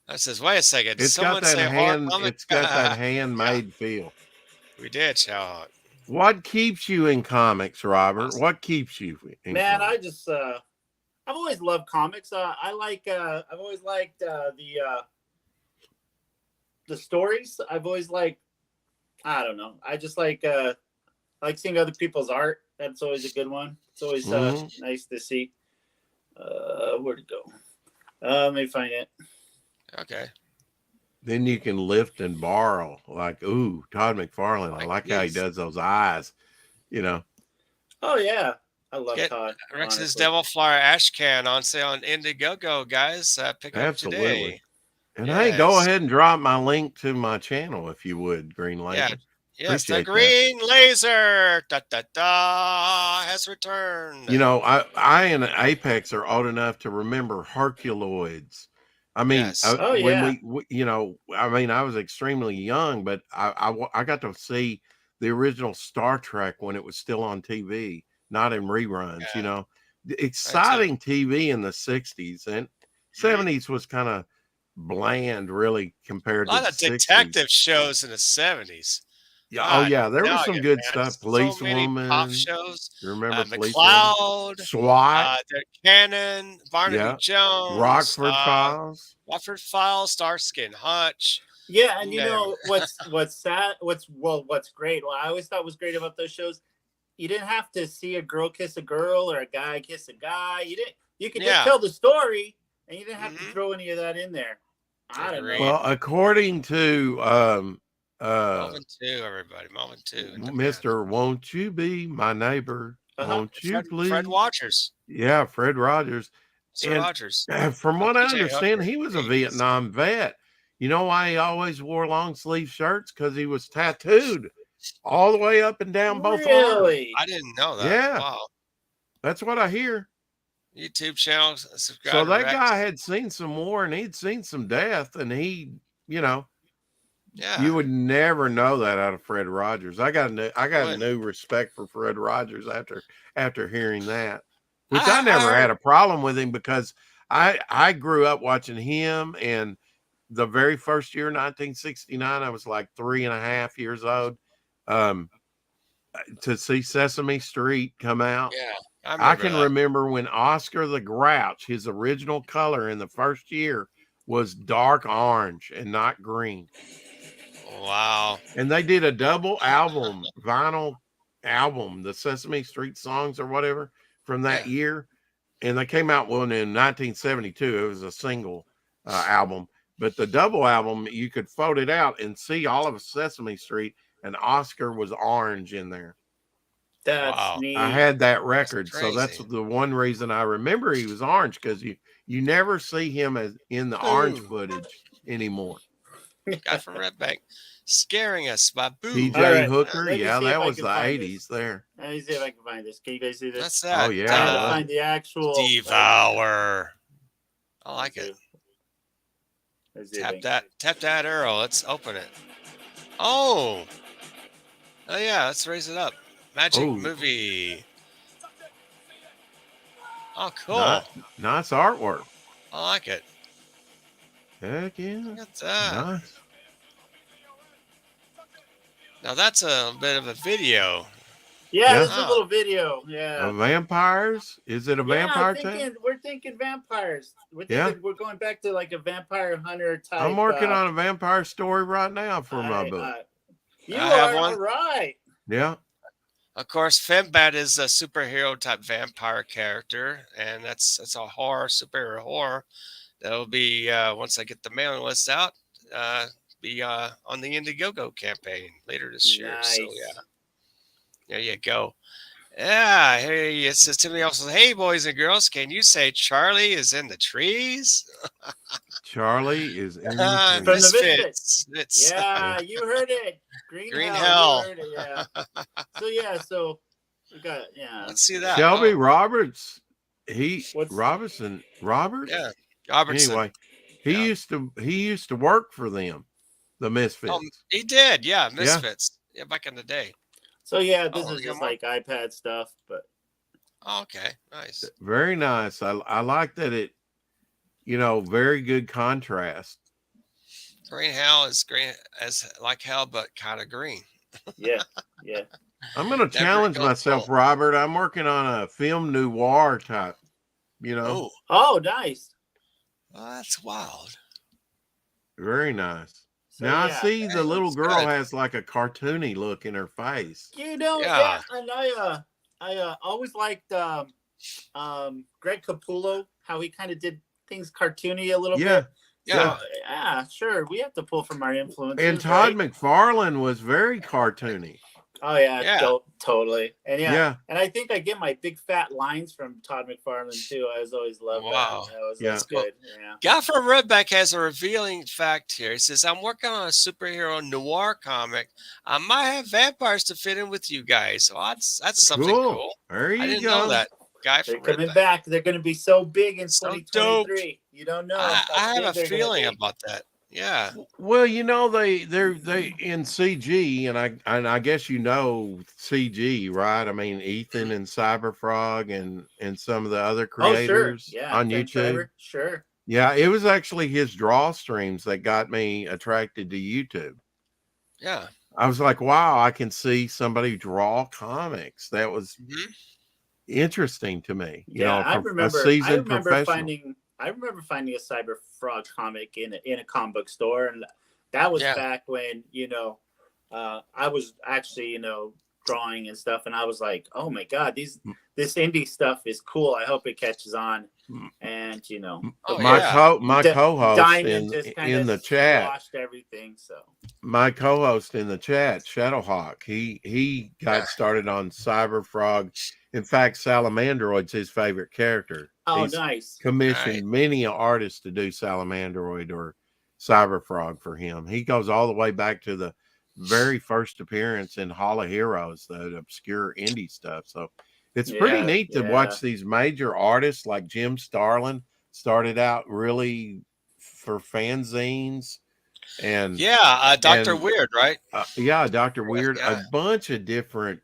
That says, wait a second. Did It's got someone that say horror hand comic? it's got that Yeah, handmade feel. we did, Sean. What keeps you in comics, Robert? Awesome. What keeps you in Man, I comics? just I've always loved comics. I like I've always liked the stories. I've always liked, I don't know. I just like seeing other people's art. That's always a good one. It's always Mhm. nice to see. Where'd it go? Let me find it. Okay. Then you can lift and borrow. Like, ooh, Todd McFarlane. I Like like how he these. does those eyes. Oh yeah, I love Get Todd. Rex's Honestly, Devil Flyer Ash Can on sale on Indiegogo, guys. Pick up Absolutely. today. And hey, go Yes. ahead and drop my link to my channel if you would, Green Yeah. Laser. Yes, the Appreciate that. green laser has returned. I and Apex are old enough to remember Herculoids. I mean, Yes. Oh when yeah. I was extremely young, but I got to see the original Star Trek when it was still on TV, not in reruns. Yeah. The I too. exciting TV in the 60s and Mhm. 70s was kind of bland, really, compared A to lot the of 60s. detective shows in the 70s. Yeah, oh God, yeah, there was some nugget, good man. stuff. So many pop Policewoman, shows. you remember Policewoman? McCloud, SWAT, the Cannon, Barnaby yeah. Jones, Rockford Files. Watford Files, Starsky and Hutch. Yeah, and You you name know what's sad? What's great? What I always thought was great about those shows, you didn't have to see a girl kiss a girl or a guy kiss a guy. You didn't. You could just Yeah. tell the story, and you didn't have to Mhm. throw any of that in there. I don't know. Agreed. Well, according to Melvin too, everybody. Melvin too. in the band. Mr. Won't You Be My Neighbor? Won't you Fred please? Watchers. Yeah, Fred Rogers. Sir And Rogers. from what I PJ understand, Hooker. he was a 80s. Vietnam vet. You know why he always wore long sleeve shirts? Because he was tattooed all the way up and down both arms. Really? I didn't know that. Yeah, Wow. that's what I hear. YouTube channel. Subscribe So to that Rex. guy had seen some war and he'd seen some death, and Yeah. you would never know that out of Fred Rogers. I got a Wouldn't. new respect for Fred Rogers after hearing that, which I I never heard. had a problem with him because I grew up watching him, and the very first year, 1969, I was like 3.5 years old. To see Sesame Street come out. Yeah. I I remember can that. remember when Oscar the Grouch, his original color in the first year was dark orange and not green. Wow. And they did a double album, vinyl album, the Sesame Street songs or whatever from that Yeah. year. And they came out one in 1972. It was a single album, but the double album, you could fold it out and see all of Sesame Street, and Oscar was orange in there. That's Wow. neat. I had that record, so that's crazy. the one reason I remember he was orange, because you never see him as in the orange Boo. footage anymore. Guy from Red Bank scaring us by Boo. PJ All right, Hooker, let me yeah, see if that I was can the find 80s this. there. Let me see if I can find this. Can you guys see this? That's that. Oh yeah, I had to I find the actual Devour. I like it. Let's see if I Tap that arrow. Let's open it. Oh yeah. Let's raise it up. Magic Oh. movie. Oh, cool. Nice artwork. I like it. Heck yeah. Look at that. Nice. Now that's a bit of a video. Yeah, this is Ah. a little video. Yeah. Vampires? Is it a vampire tale? We're thinking vampires. Yeah. We're going back to like a vampire hunter type. I'm working on a vampire story right now for my alright, book. You I have are one. all right. Yeah. Of course, Fembat is a superhero type vampire character, and that's a horror, superhero horror. That'll be once I get the mailing list out, be on the Indiegogo campaign later this year. So Nice. yeah, there you go. Yeah, hey, it says Timothy also says, hey, boys and girls, can you say Charlie is in the trees? Charlie is in the From the trees. Misfits. Misfits. Yeah, you heard it. Green, Green Hell. Hell. You heard it. Yeah. So we got Let's see that. Shelby Oh, Roberts. What's Robertson Roberts. yeah. Robertson. Anyway, Yeah. he used to work for them, the Misfits. He did. Yeah. Yeah. Misfits. Yeah. Back in the day. So yeah, this Oh, is you got just more? like iPad stuff, but Oh, okay. Nice. Very nice. I like that it, very good contrast. Green Hell is green as like hell, but kind of green. yeah. I'm going to challenge goes myself, full. Robert. I'm working on a film noir type, Oh, Oh, nice. that's wild. Very nice. So, Now I yeah. see the little looks girl good. has like a cartoony look in her face. And I always liked Greg Capullo, how he kind of did things cartoony a little Yeah. bit. Yeah. So, yeah, sure. We have to pull from our influences. And Todd right? McFarlane was very cartoony. Oh yeah, Yeah. Totally. And Yeah. and I think I get my big fat lines from Todd McFarlane too. I always loved Wow. That's good. Yeah. Guy from Redback has a revealing fact here. He says, I'm working on a superhero noir comic. I might have vampires to fit in with you guys. Well, that's something cool. There you I didn't go. know that. Guy They're from coming Redback. back. They're going to be so big in So 2023. You don't know. I how have big a they're gonna feeling be. about that. Yeah. Well, they in CG, and I guess CG, right? I mean, Ethan and Cyberfrog and some of the other creators Oh, sure. Yeah, on Ken YouTube. Trevor, sure. Yeah, it was actually his draw streams that got me attracted to YouTube. Yeah. I was like, wow, I can see somebody draw comics. That was interesting to me. I remember professional. I remember finding a Cyber Frog comic in a comic book store, and that was back when I was actually drawing and stuff, and I was like, oh my god, this indie stuff is cool. I hope it catches on. And my co-host in the chat watched everything. So my co-host in the chat, Shadowhawk, he got started on Cyber Frog. In fact, Salamandroid's his favorite character. Oh, He's nice. commissioned many artists to do Salamandroid or Cyber Frog for him. He goes all the way back to the very first appearance in Hall of Heroes, the obscure indie stuff. So it's pretty neat to watch these major artists like Jim Starlin started out really for fanzines. And Dr. Weird, right? Dr. Weird. A bunch of different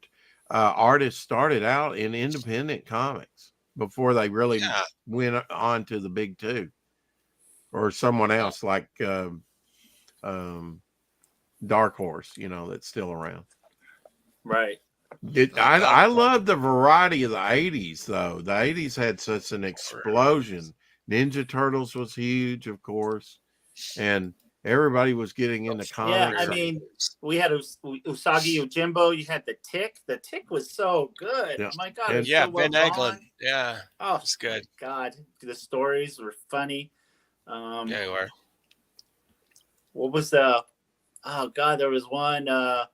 artists started out in independent comics before they really went on to the big two or someone else like Dark Horse, that's still around. Right. I love the variety of the 80s, though. The 80s had such an explosion. Ninja Turtles was huge, of course, and everybody was getting into comics. Yeah, I mean, we had Usagi Yojimbo. You had the Tick. The Tick was so good. Yeah. My God. And, so well Ben Eglin. Yeah. Oh, it's good. God, the stories were funny. Yeah, they were. What was the? Oh God, there was one. I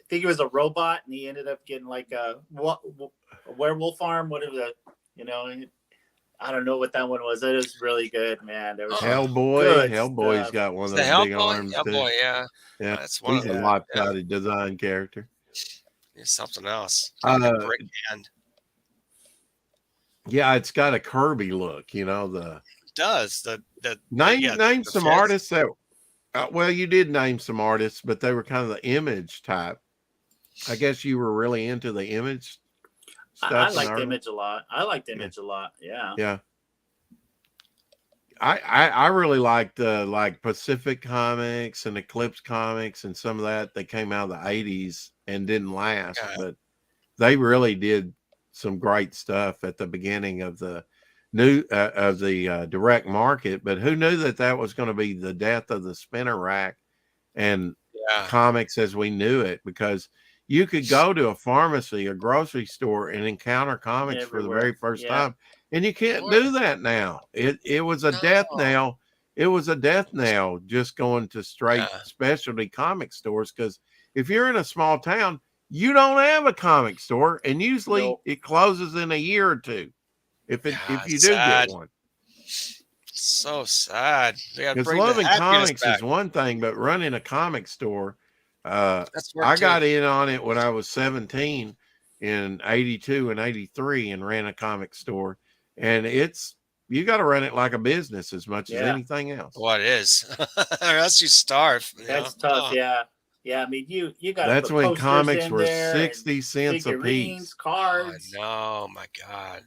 think it was a robot, and he ended up getting like a werewolf arm, whatever I don't know what that one was. It was really good, man. There was Hellboy. Hellboy's got one of those big arms. Hellboy, yeah. That's one. He's a lopsided design character. It's something else. Brick hand. Yeah, it's got a Kirby look. It does name some artists that. Well, you did name some artists, but they were kind of the Image type. I guess you were really into the Image stuff. I liked Image a lot. Yeah. Yeah. I really liked like Pacific Comics and Eclipse Comics and some of that. They came out of the 80s and didn't last, but they really did some great stuff at the beginning of the direct market. But who knew that was going to be the death of the spinner rack and comics as we knew it? Because you could go to a pharmacy, a grocery store, and encounter comics for the very first time, and you can't do that now. It was a death knell. It was a death knell just going to straight specialty comic stores, because if you're in a small town, you don't have a comic store, and usually Nope. it closes in a year or two if it's you do get sad. one. So sad. They got to Because bring the loving happiness comics back. is one thing, but running a comic store, That's work I too. got in on it when I was 17 in 82 and 83 and ran a comic store. And you got to run it like a business as much as anything else. What is? Or else you starve. That's tough. Yeah. Yeah. I mean, you got to That's put when posters comics in were there 60 cents a figurines, piece. cards. Oh, my God.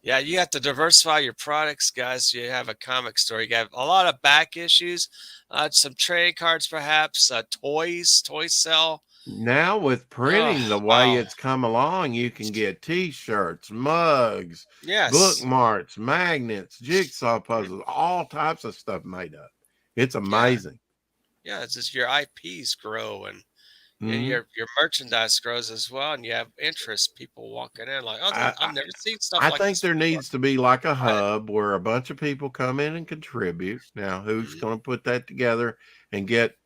Yeah, you have to diversify your products, guys. You have a comic store. You have a lot of back issues, some trade cards, perhaps, toy sell. Now with printing the way it's come along, you can get T-shirts, mugs, Yes, bookmarks, magnets, jigsaw puzzles, all types of stuff made up. It's amazing. Yeah, it's just your IPs grow and Mhm. your merchandise grows as well, and you have interest. People walking in like, oh, I've never seen stuff I like think this there before. needs to be like a Right. hub where a bunch of people come in and contribute. Now, who's going to put that together and get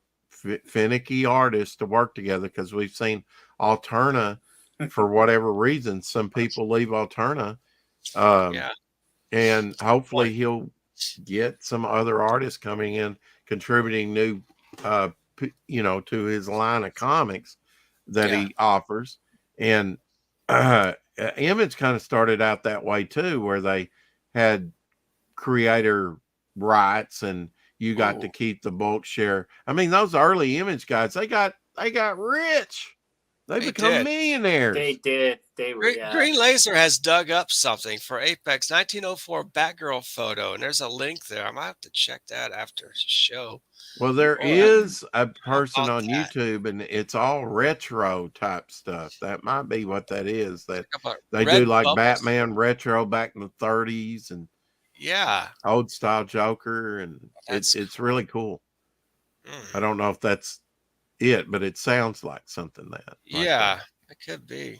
finicky artists to work together? Because we've seen Alterna, for whatever reason, some people leave Alterna. Yeah, And hopefully he'll get some other artists coming in, contributing new, to his line of comics that he offers. And Image kind of started out that way too, where they had creator rights and you got to keep the bulk share. I mean, those early Image guys, they got rich. They become millionaires. They did. They were. Green Laser has dug up something for Apex 1904 Batgirl photo, and there's a link there. I might have to check that after the show. Well, there is a person on YouTube, and it's all retro type stuff. That might be what that is. That they do like Batman retro back in the 30s and old style Joker, and it's really cool. I don't know if that's it, but it sounds like something that. It could be.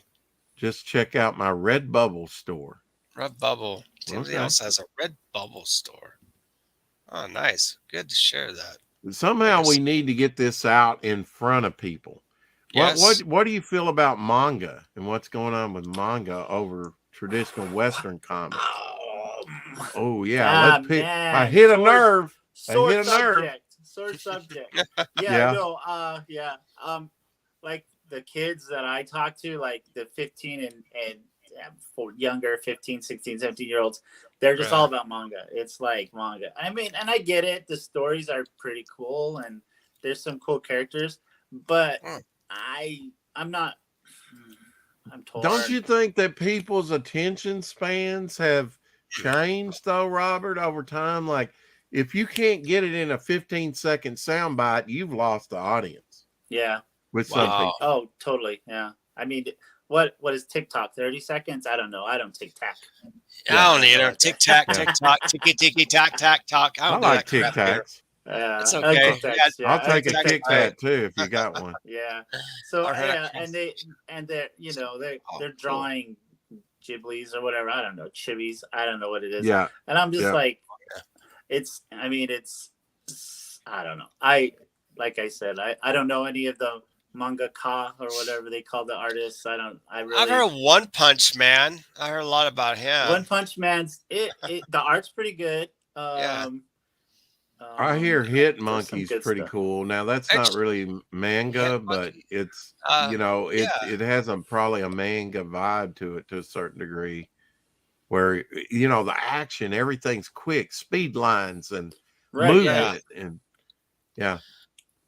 Just check out my Redbubble store. Redbubble. Somebody else has a Redbubble store. Oh, nice. Good to share that. Somehow we need to get this out in front of people. What do you feel about manga and what's going on with manga over traditional Western comics? Oh yeah, I hit a nerve. Sore subject. Like the kids that I talk to, like the 15 and for younger 15, 16, 17-year-olds, they're just all about manga. It's like manga. I mean, and I get it. The stories are pretty cool and there's some cool characters, but I'm torn. Don't you think that people's attention spans have changed though, Robert, over time? Like if you can't get it in a 15-second soundbite, you've lost the audience. Yeah. With some people. Oh, totally. Yeah. I mean, what is TikTok? 30 seconds? I don't know. I don't TikTok. I don't either. TikTok, ticky, tack, talk. I like TikToks. It's okay. I'll take a Tic Tac too if you got one. Yeah. So and they're drawing Ghiblis or whatever. I don't know, chibis. I don't know what it is. Yeah. And I'm just like, it's. I don't know. Like I said, I don't know any of the mangaka or whatever they call the artists. I've heard One Punch Man. I heard a lot about him. One Punch Man's the art's pretty good. I hear Hit Monkey's pretty cool. Now that's not really manga, but it's it has probably a manga vibe to it to a certain degree, where the action, everything's quick, speed lines and movement and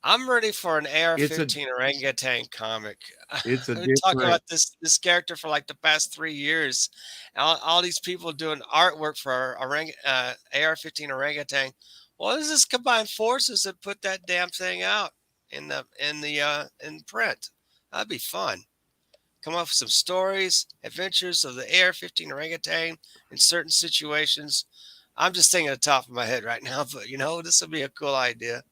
I'm ready for an AR-15 orangutan comic. It's a I've been talking about this character for like the past 3 years. All these people doing artwork for AR-15 orangutan. Well, let's just combine forces and put that damn thing out in print. That'd be fun. Come up with some stories, adventures of the AR-15 orangutan in certain situations. I'm just thinking at the top of my head right now, but this would be a cool idea.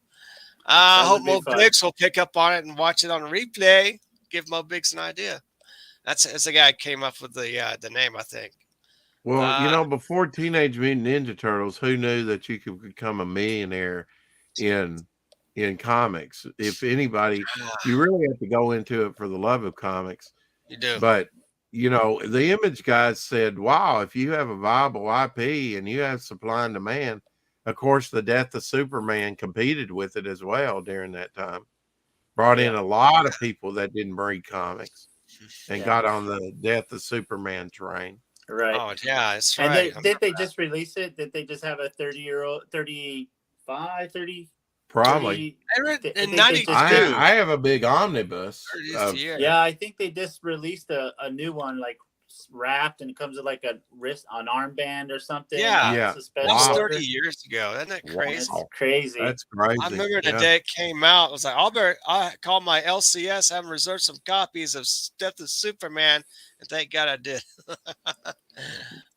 I hope Mo Biggs will pick up on it and watch it on a replay. Give Mo Biggs an idea. That's the guy who came up with the name, I think. Well, before Teenage Mutant Ninja Turtles, who knew that you could become a millionaire in in comics. If anybody, you really have to go into it for the love of comics. You do. But the Image guys said, wow, if you have a viable IP and you have supply and demand, of course, the death of Superman competed with it as well during that time. Brought in a lot of people that didn't read comics and got on the death of Superman train. Right. Oh, yeah, that's and right. did they just release it? Did they just have a 30-year-old, 35, 30? Probably. 30, in 92. I have a big omnibus. Yeah, I think they just released a new one, like wrapped, and it comes with like an armband or something. Yeah. It's that was 30 years ago. Isn't that crazy? Wow. It's crazy. That's crazy. I remember the day it came out. I was like, I called my LCS, have them reserve some copies of Death of Superman, and thank God I did.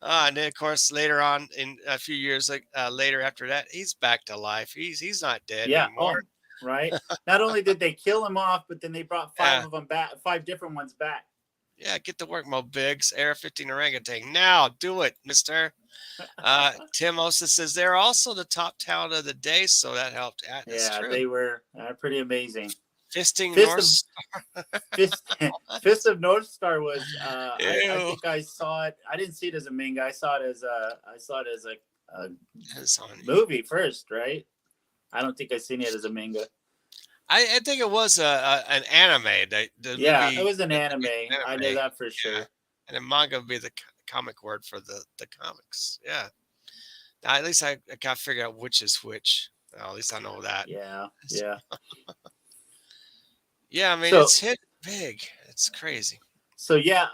And then, of course, later on, in a few years later after that, he's back to life. He's not dead anymore. Right. Not only did they kill him off, but then they brought 5 of them back, 5 different ones back. Yeah, get to work, Mo Biggs. Air 15 orangutan. Now, do it, mister. Tim Osa says they're also the top talent of the day, so that helped. That's true. They were pretty amazing. Fist of North Star was. I think I saw it. I didn't see it as a manga. I saw it as a movie first, right? I don't think I seen it as a manga. I think it was an anime. Movie, it was an anime. I know that for sure. Yeah. And then manga would be the comic word for the comics. Yeah. Now, at least I got to figure out which is which. Well, at least I know that. Yeah. Yeah, I mean, it's hit big. It's crazy. So yeah,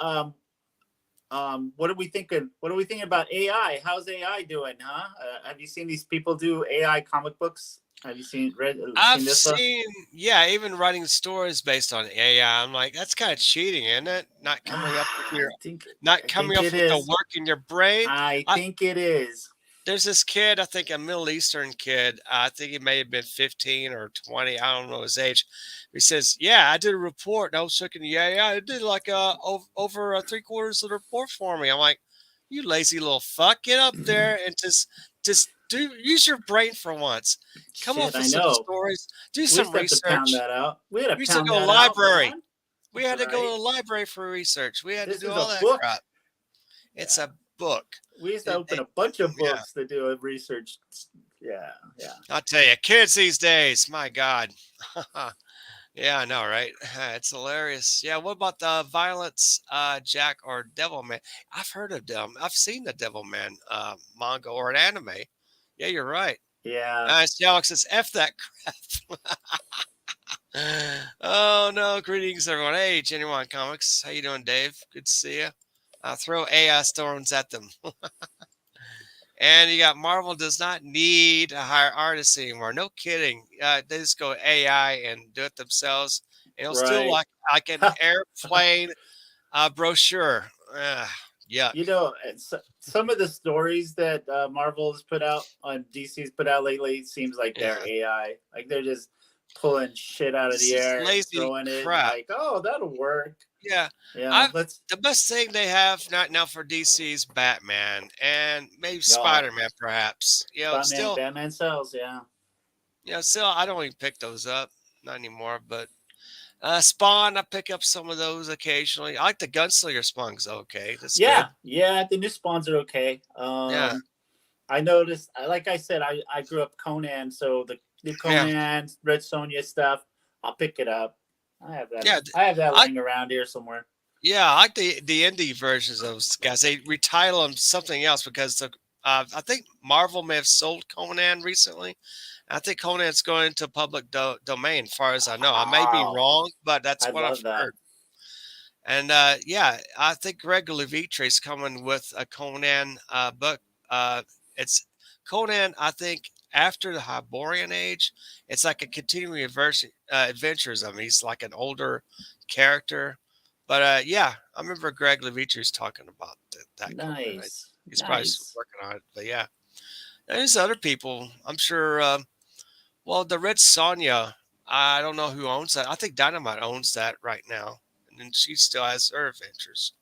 what are we thinking? What are we thinking about AI? How's AI doing? Huh? Have you seen these people do AI comic books? Have you I've seen, even writing stories based on AI. I'm like, that's kind of cheating, isn't it? Not coming up with the work in your brain. I think it is. There's this kid, I think a Middle Eastern kid. I think he may have been 15 or 20. I don't know his age. He says, I did a report. And I was checking the AI. I did like over 3/4 of the report for me. I'm like, you lazy little fuck. Get up there and just use your brain for once. Come up with some stories. Do some research. We used to go to the library. We had to go to the library for research. We had to do all that crap. It's a book. We used to open a bunch of books to do research. Yeah. I'll tell you, kids these days, my God. Yeah, I know, right? It's hilarious. Yeah, what about the Violence Jack or Devilman? I've heard of them. I've seen the Devilman manga or an anime. Yeah, you're right. Yeah. Alex says, F that crap. Oh, no. Greetings, everyone. Hey, Genuine Comics. How you doing, Dave? Good to see you. Throw AI stones at them. And you got Marvel does not need to hire artists anymore. No kidding. They just go AI and do it themselves. And it'll still like an airplane brochure. Yeah. Some of the stories that Marvel has put out on DC's put out lately seems like they're AI. Like they're just pulling shit out of the air, throwing it. Like, oh, that'll work. Yeah. The best thing they have not now for DC is Batman and maybe Spider-Man, perhaps. Batman sells, still I don't even pick those up, not anymore. But Spawn, I pick up some of those occasionally. I like the Gunslinger Spawn's okay. That's good. The new Spawns are okay. I noticed, like I said, I grew up Conan, so the new Conan, Red Sonja stuff, I'll pick it up. I have that. I have that laying around here somewhere. Yeah, I like the indie versions of those guys. They retitle them something else because I think Marvel may have sold Conan recently. I think Conan's going into public domain, as far as I know. I may be wrong, but that's what I've heard. And I think Greg Levitri is coming with a Conan book. It's Conan, I think, after the Hyborian age. It's like a continuing adventures of him. He's like an older character. But I remember Greg Levitri's talking about that. Nice. He's probably working on it. But there's other people. I'm sure. The Red Sonja, I don't know who owns that. I think Dynamite owns that right now. And then she still has her adventures.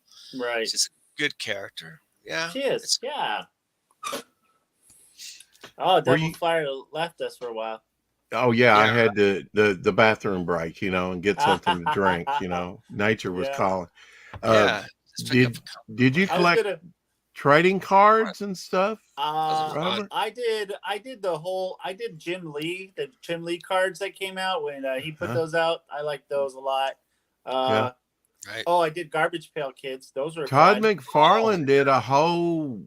Right. She's a good character. Yeah. She is. Oh, Devil Fire left us for a while. Oh yeah, I Yeah, had the bathroom break, and get something to drink. Nature was Yeah. calling. Uh, yeah. Just pick up did a couple did you I was quick. collect gonna. trading cards and stuff, Those are fun. Robert? I did the whole. I did the Jim Lee cards that came out when he put Huh? those out. I like those a lot. Yeah. Uh, Right. oh, I did Garbage Pail Kids. Those were Todd fun. Oh, McFarlane did a whole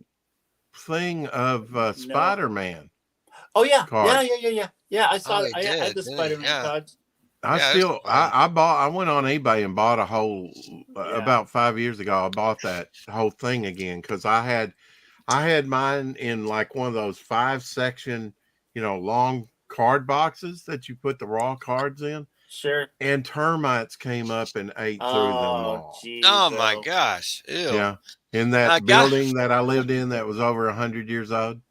thing of No. Spider-Man Oh yeah, yeah, cards. yeah, yeah, yeah. Yeah, I oh, saw. he I had did, the didn't he? Spider-Man Yeah, cards. yeah. It's fun. I went on eBay and bought a whole Yeah. about 5 years ago. I bought that whole thing again because I had mine in like one of those 5 section, long card boxes that you put the raw cards in, Sure. and termites came up and ate through them Oh, all. Oh jeez. my Oh, gosh. Ew. Yeah. In that God. building that I lived in that was over 100 years old.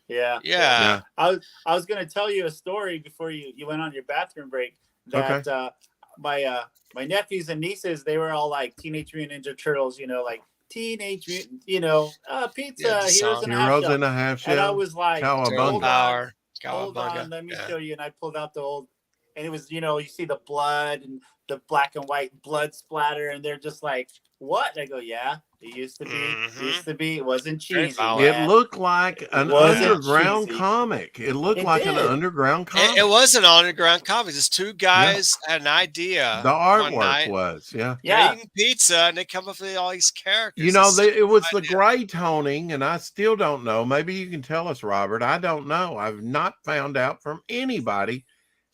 yeah, yeah. Yeah. Yeah. I was gonna tell you a story before you went on your bathroom break Okay. that my nephews and nieces, they were all like Teenage Mutant Ninja Turtles, like Teenage Mutant, Yeah. pizza The heroes song. in a half Heroes shell, in a half and I shell. was like, Turtle hold Cowabunga. on, power. hold Cowabunga. on, let me Yeah. show you. And I pulled out the old, and it was, you see the blood and the black and white blood splatter, and they're just like, what? And I go, yeah, it used to be, Mm-hmm. it wasn't Very cheesy, violent. It man. looked like It an wasn't underground cheesy. comic. It looked It like an did. underground It comic. was an underground comics. It's two Yeah. guys had an idea The one artwork night. was, yeah. They're Yeah. eating pizza and they come up with all these characters. It's It was the idea. gray toning, and I still don't know. Maybe you can tell us, Robert. I don't know. I've not found out from anybody.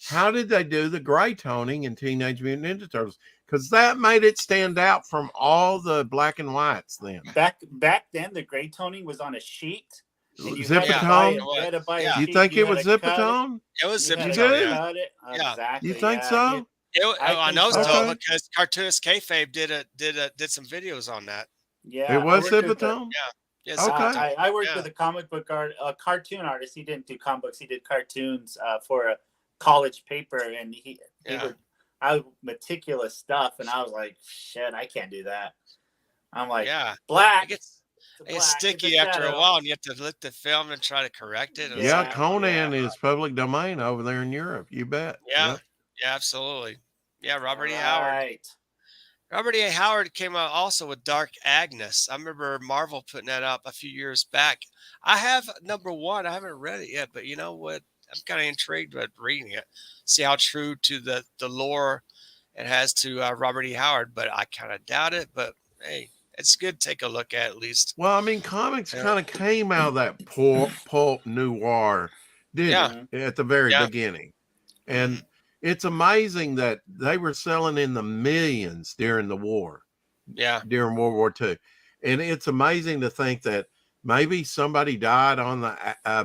How did they do the gray toning in Teenage Mutant Ninja Turtles? Because that made it stand out from all the black and whites then. Back then, the gray toning was on a sheet, and you had to buy It it. Zipatone? You was. had to buy a Yeah. You sheet. think You it had was to cut it. It was You had You to Zipatone. Yeah. do? cut it Yeah. You exactly. think Yeah. so? I I think know so Okay. so. because cartoonist kayfabe did some videos on that. It Yeah, I was worked with the. Zipatone? Yeah. Yeah. Okay. Zipatone. I worked Yeah. with a comic book a cartoon artist. He didn't do comic books. He did cartoons for a college paper, and he Yeah. would I meticulous stuff, and I was like, shit, I can't do that. I'm like, Yeah. It black, gets it's it gets black, it's a sticky after a shadow. while, and you have to look the film and try to correct it. And it's Yeah, like, Yeah, Conan yeah, is public domain over there in Europe. You bet. yeah, Yep. yeah, absolutely. Yeah, all Robert E. Howard. right. Robert E. Howard came out also with Dark Agnes. I remember Marvel putting that up a few years back. I have #1. I haven't read it yet, but you know what? I'm kind of intrigued about reading it. See how true to the lore it has to Robert E. Howard, but I kind of doubt it. But hey, it's good to take a look at least. Well, I mean, comics Yeah, kind of came out of that pulp noir, didn't yeah, Mhm. it, at the very yeah. beginning? Hmm. And it's amazing that they were selling in the millions during the war, Yeah. during World War II. And it's amazing to think that maybe somebody died on the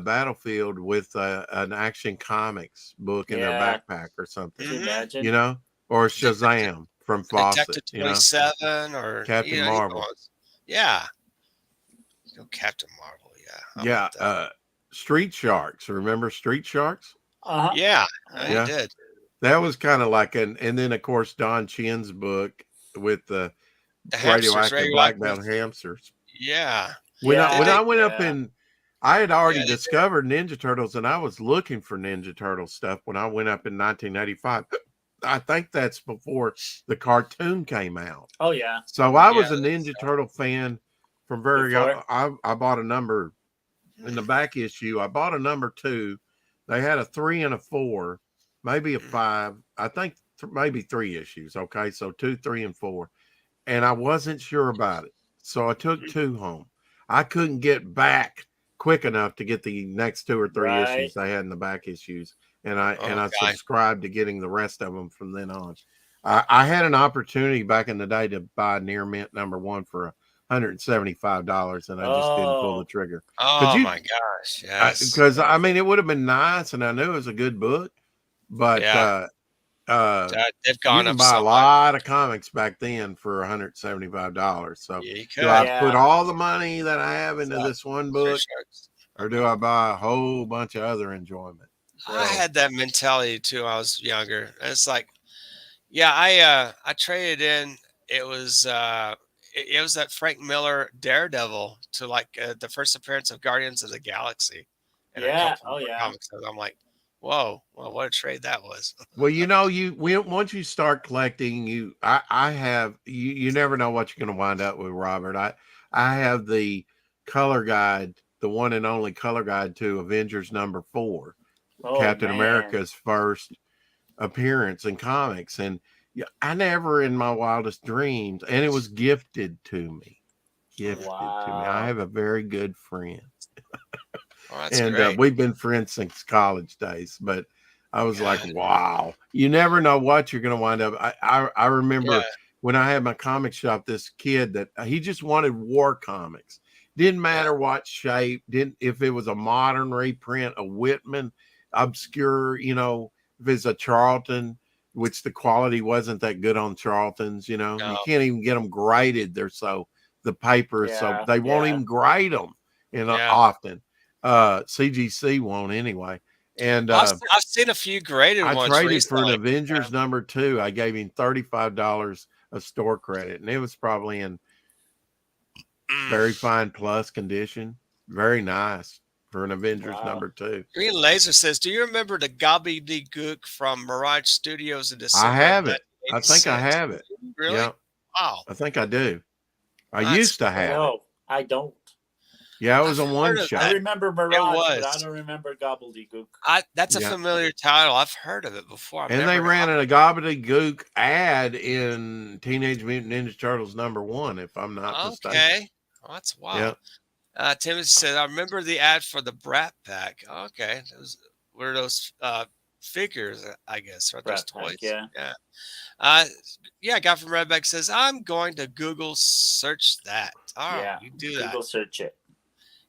battlefield with an Action Comics book in their Yeah. backpack or something, Could you Hmm. imagine? or Shazam from Fawcett, Detective 27 or Captain any Marvel. ones. Yeah. Go Captain Marvel. Yeah. How Yeah. about that? Street Sharks. Remember Street Sharks? Uh-huh. Yeah. You Yeah. did. That was kind of like and then of course Don Chin's book with the The hamsters, radioactive black belt radioactive. hamsters. Yeah. When I Yeah. when Did I they? went up Yeah. in, I had Yeah, already they did. discovered Ninja Turtles, and I was looking for Ninja Turtle stuff when I went up in 1985. I think that's before the cartoon came out. Oh yeah. So I Yeah. was a Ninja Turtle fan from very. Before. I bought a number in the back issue. I bought a #2. They had a 3 and a 4, maybe a 5. I think maybe 3 issues. Okay, so 2, 3, and 4, and I wasn't sure about it, so I took 2 home. I couldn't get back quick enough to get the next 2 or 3 Right. issues they had in the back issues, and I Okay. subscribed to getting the rest of them from then on. I had an opportunity back in the day to buy Near Mint #1 for $175, and I just didn't pull the Oh. trigger. Could Oh you? my gosh. Yes. Because I mean, it would have been nice, and I knew it was a good book, but Yeah. uh, They've you gone can up buy so a much. lot of comics back then for $175. So, Yeah, you do I could. put Yeah. all the money that I have into Yeah. this one Street book, Sharks. or do I buy a whole bunch of other enjoyment? I So. had that mentality too when I was younger. And it's like, yeah, I traded in. It was it was that Frank Miller Daredevil to like the first appearance of Guardians of the Galaxy and a Yeah. couple Oh more yeah. comics. And I'm like, Whoa. Well, what a trade that was. Well, once you start collecting, I have you never know what you're going to wind up with, Robert. I have the color guide, the one and only color guide to Avengers #4, Captain America's first appearance in comics, and I never in my wildest dreams, and it was gifted to me. I have a very good friend. Oh, that's and great. we've been friends since college days, but I was like, wow, you never know what you're going to wind up. I remember when I had my comic shop, this kid that he just wanted war comics. Didn't matter what shape, if it was a modern reprint, a Whitman, obscure, if it's a Charlton, which the quality wasn't that good on Charltons, you can't even get them graded. The paper is so they won't even grade them often. CGC won't anyway. And I've seen a few graded ones. I traded for an Avengers #2. I gave him $35 of store credit, and it was probably in very fine plus condition. Very nice for an Avengers #2. Green Laser says, "Do you remember the gobbledygook from Mirage Studios in December?" I have it. I think I have it. Really? Yeah. Wow. I think I do. I used to have it. I don't. Yeah, it was a one shot. I remember Mirage, but I don't remember Gobbledygook. That's a familiar title. I've heard of it before. And they ran a Gobbledygook ad in Teenage Mutant Ninja Turtles #1, if I'm not mistaken. Okay. Oh, that's wild. Yeah. Timothy said, I remember the ad for the Brat Pack. Okay. What are those figures, I guess, or those toys? Yeah. Guy from Redback says, I'm going to Google search that. All right, you do that. Google search it.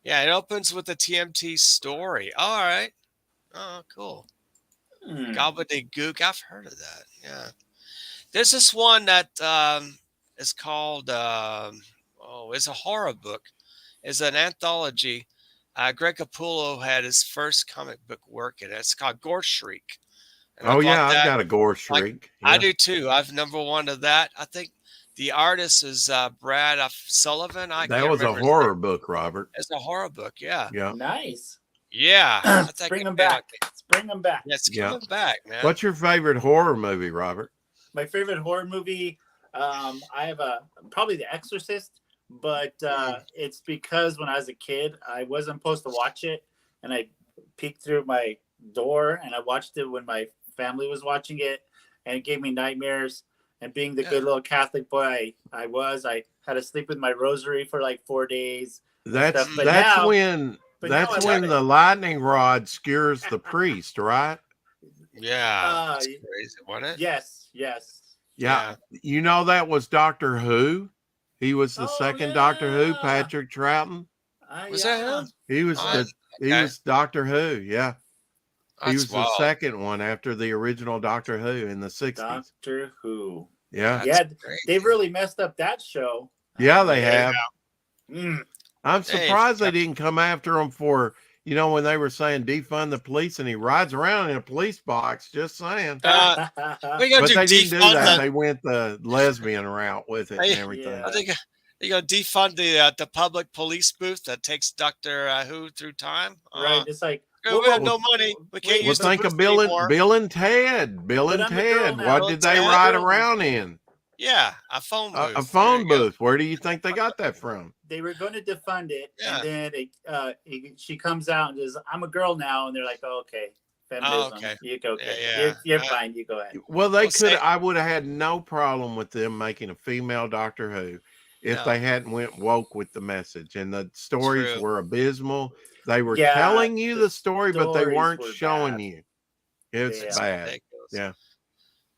Yeah, it opens with a TMT story. All right. Oh, cool. Gobbledygook. I've heard of that. Yeah. There's this one that is called, it's a horror book. It's an anthology. Greg Capullo had his first comic book work in it. It's called Gore Shriek. And I've got a Gore Shriek. I do too. I've #1 of that. I think the artist is Brad Sullivan. That was a horror book, Robert. It's a horror book, yeah. Nice. Yeah. Let's bring them back. Let's bring them back. Let's bring them back, man. What's your favorite horror movie, Robert? My favorite horror movie, I have probably The Exorcist, but it's because when I was a kid, I wasn't supposed to watch it, and I peeked through my door, and I watched it when my family was watching it, and it gave me nightmares. And being the good little Catholic boy I had to sleep with my rosary for like 4 days. That's when the lightning rod scares the priest, right? Yeah. That's crazy, wasn't it? Yes. Yeah. That was Doctor Who. He was the second Doctor Who, Patrick Troughton. Was that him? He was he was Doctor Who, yeah. He was the second one after the original Doctor Who in the 60s. Doctor Who. Yeah. They've really messed up that show. Yeah, they have. I'm surprised they didn't come after him for, when they were saying defund the police, and he rides around in a police box, just saying. But they didn't do that. They went the lesbian route with it and everything. I think they're going to defund the public police booth that takes Doctor Who through time. Right. It's like, we have no money. We can't use think of Bill and Ted. Bill and Ted. What did they ride around in? Yeah, a phone booth. A phone booth. Where do you think they got that from? They were going to defund it, and then she comes out and says, "I'm a girl now," and they're like, "Oh, okay, feminism. You go, you're fine. You go ahead." Well, they could. I would have had no problem with them making a female Doctor Who if they hadn't went woke with the message, and the stories were abysmal. They were telling you the story, but they weren't showing you. It's bad. Yeah.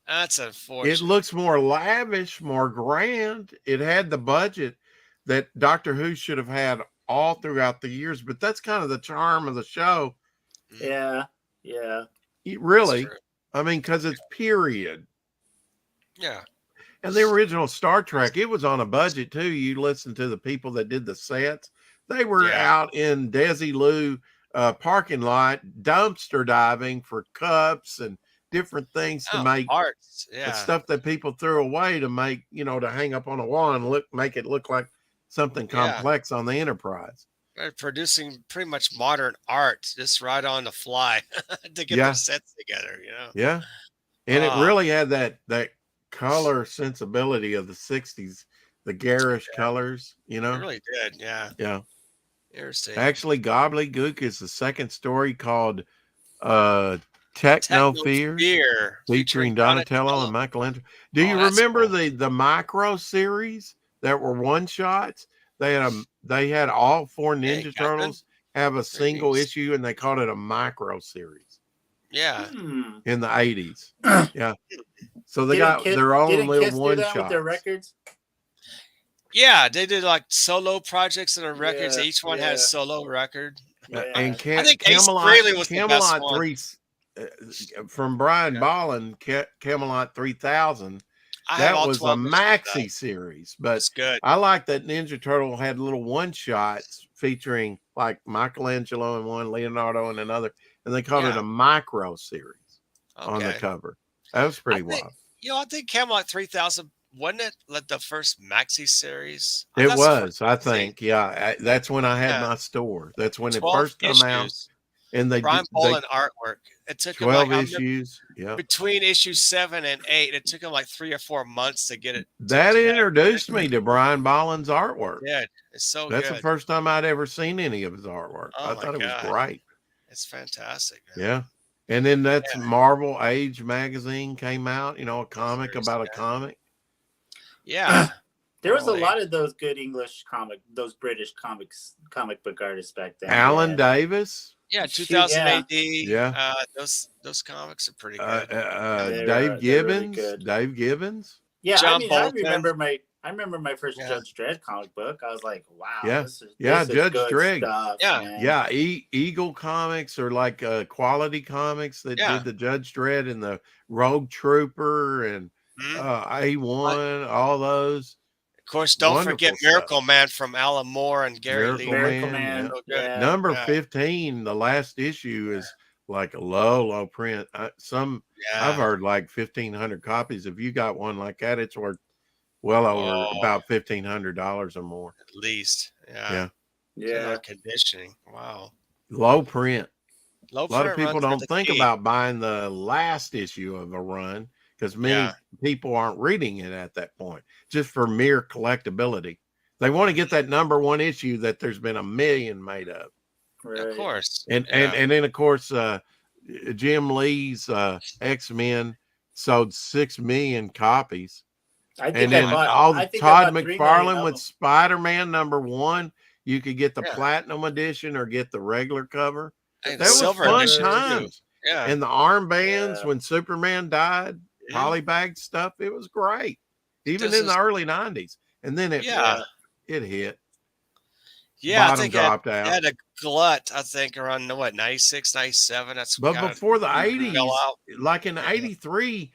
That's unfortunate. It looks more lavish, more grand. It had the budget that Doctor Who should have had all throughout the years, but that's kind of the charm of the show. Yeah. Really. I mean, because it's period. Yeah. And the original Star Trek, it was on a budget too. You listen to the people that did the sets. They were out in Desilu parking lot, dumpster diving for cups and different things to make parts. The stuff that people threw away to make, to hang up on a wall and make it look like something complex on the Enterprise. producing pretty much modern art just right on the fly to get their sets together, Yeah. And it really had that color sensibility of the 60s, the garish colors, It really did, yeah. Yeah. Interesting. Actually, Gobbledygook is the second story called Techno Fear, featuring Donatello and Michelangelo. Do you remember the micro series that were one shots? They had all 4 Ninja Turtles have a single issue, and they called it a micro series. Yeah. In the 80s. Yeah. So they got their own little one shots with their records. Yeah, they did like solo projects and their records. Each one had a solo record. And I think Camelot was the best one. 3 from Brian Bolland, Camelot 3000. That was a maxi series, but good. I like that Ninja Turtle had little one shots featuring like Michelangelo in one, Leonardo in another, and they called it a micro series on the cover. That was pretty wild. I think Camelot 3000 wasn't it like the first maxi series? It was, I think. Yeah, that's when I had my store. That's when it first came out. And Brian Bolland artwork. It took 12 issues. Yeah. Between issue 7 and 8, it took him like 3 or 4 months to get it. That introduced me to Brian Bolland's artwork. Yeah, it's so That's good. the first time I'd ever seen any of his artwork. I thought it was great. It's fantastic, man. Yeah. And then that's Marvel Age magazine came out, a comic about a comic. Yeah. There was a lot of those good English those British comic book artists back then. Alan Davis. Yeah, 2000 AD. Yeah. Those comics are pretty good. Dave Gibbons. Really Dave Gibbons. Yeah, I remember my first Judge Dredd comic book. I was like, wow. Yeah. This is Judge Dredd. Stuff, yeah. Eagle Comics are like Quality Comics that did the Judge Dredd and the Rogue Trooper and A1, all those. Of course, don't forget Miracle Man from Alan Moore and Gary Lee. Miracle Man. Number 15, the last issue is like a low print. I've heard like 1,500 copies. If you got one like that, it's worth well over about $1,500 or more. At least. Yeah. Conditioning. Wow. Low print. A lot of people don't think about buying the last issue of a run because many people aren't reading it at that point, just for mere collectability. They want to get that number 1 issue that there's been 1 million made of. Right. Of course. And then of course Jim Lee's X-Men sold 6 million copies. Todd McFarlane with Spider-Man #1, you could get the platinum edition or get the regular cover. That was fun times. Yeah. And the armbands when Superman died, polybag stuff, it was great. Even in the early 90s. And then it hit. Yeah, Bottom I think dropped it out. had a glut, I think, around 96, 97. But before the 80s, like in 83,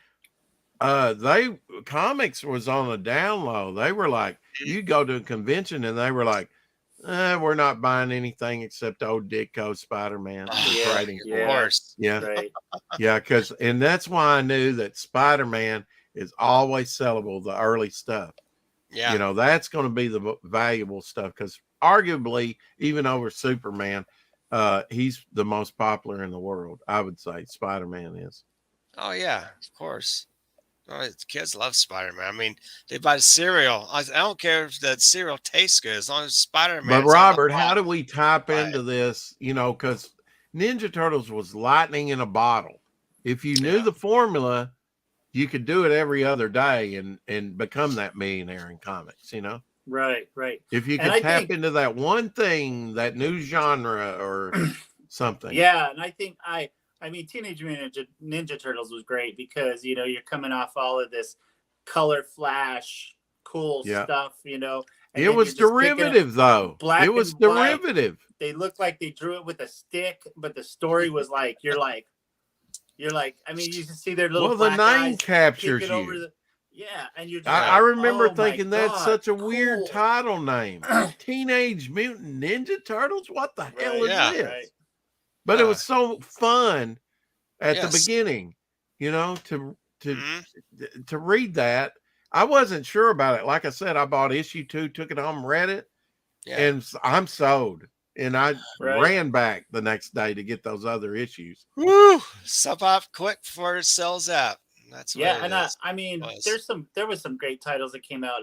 they comics was on a down low. They were like, you go to a convention and they were like, we're not buying anything except old Ditko Spider-Man. Of course. Yeah. Right. Yeah, and that's why I knew that Spider-Man is always sellable, the early stuff. Yeah. That's going to be the valuable stuff because arguably, even over Superman, he's the most popular in the world, I would say. Spider-Man is. Oh, yeah, of course. Oh, kids love Spider-Man. I mean, they buy the cereal. I don't care if the cereal tastes good as long as Spider-Man. But Robert, how do we tap into this? Because Ninja Turtles was lightning in a bottle. If you knew the formula, you could do it every other day and become that millionaire in comics, Right. If you could tap into that one thing, that new genre or something. Yeah, and I mean, Teenage Mutant Ninja Turtles was great because, you're coming off all of this color flash, cool stuff, And it was derivative, though. It was derivative. They looked like they drew it with a stick, but the story was like, you're like, I mean, you can see their little the name captures you. And you're. I remember thinking that's such a weird title name. Teenage Mutant Ninja Turtles? What the hell is this? Right. But it was so fun at the beginning, to read that. I wasn't sure about it. Like I said, I bought issue 2, took it home, read it, and I'm sold. and I Right. ran back the next day to get those other issues. Woo! Sub up quick before it sells out. That's what Yeah, it and is. I mean, Was. there was some great titles that came out.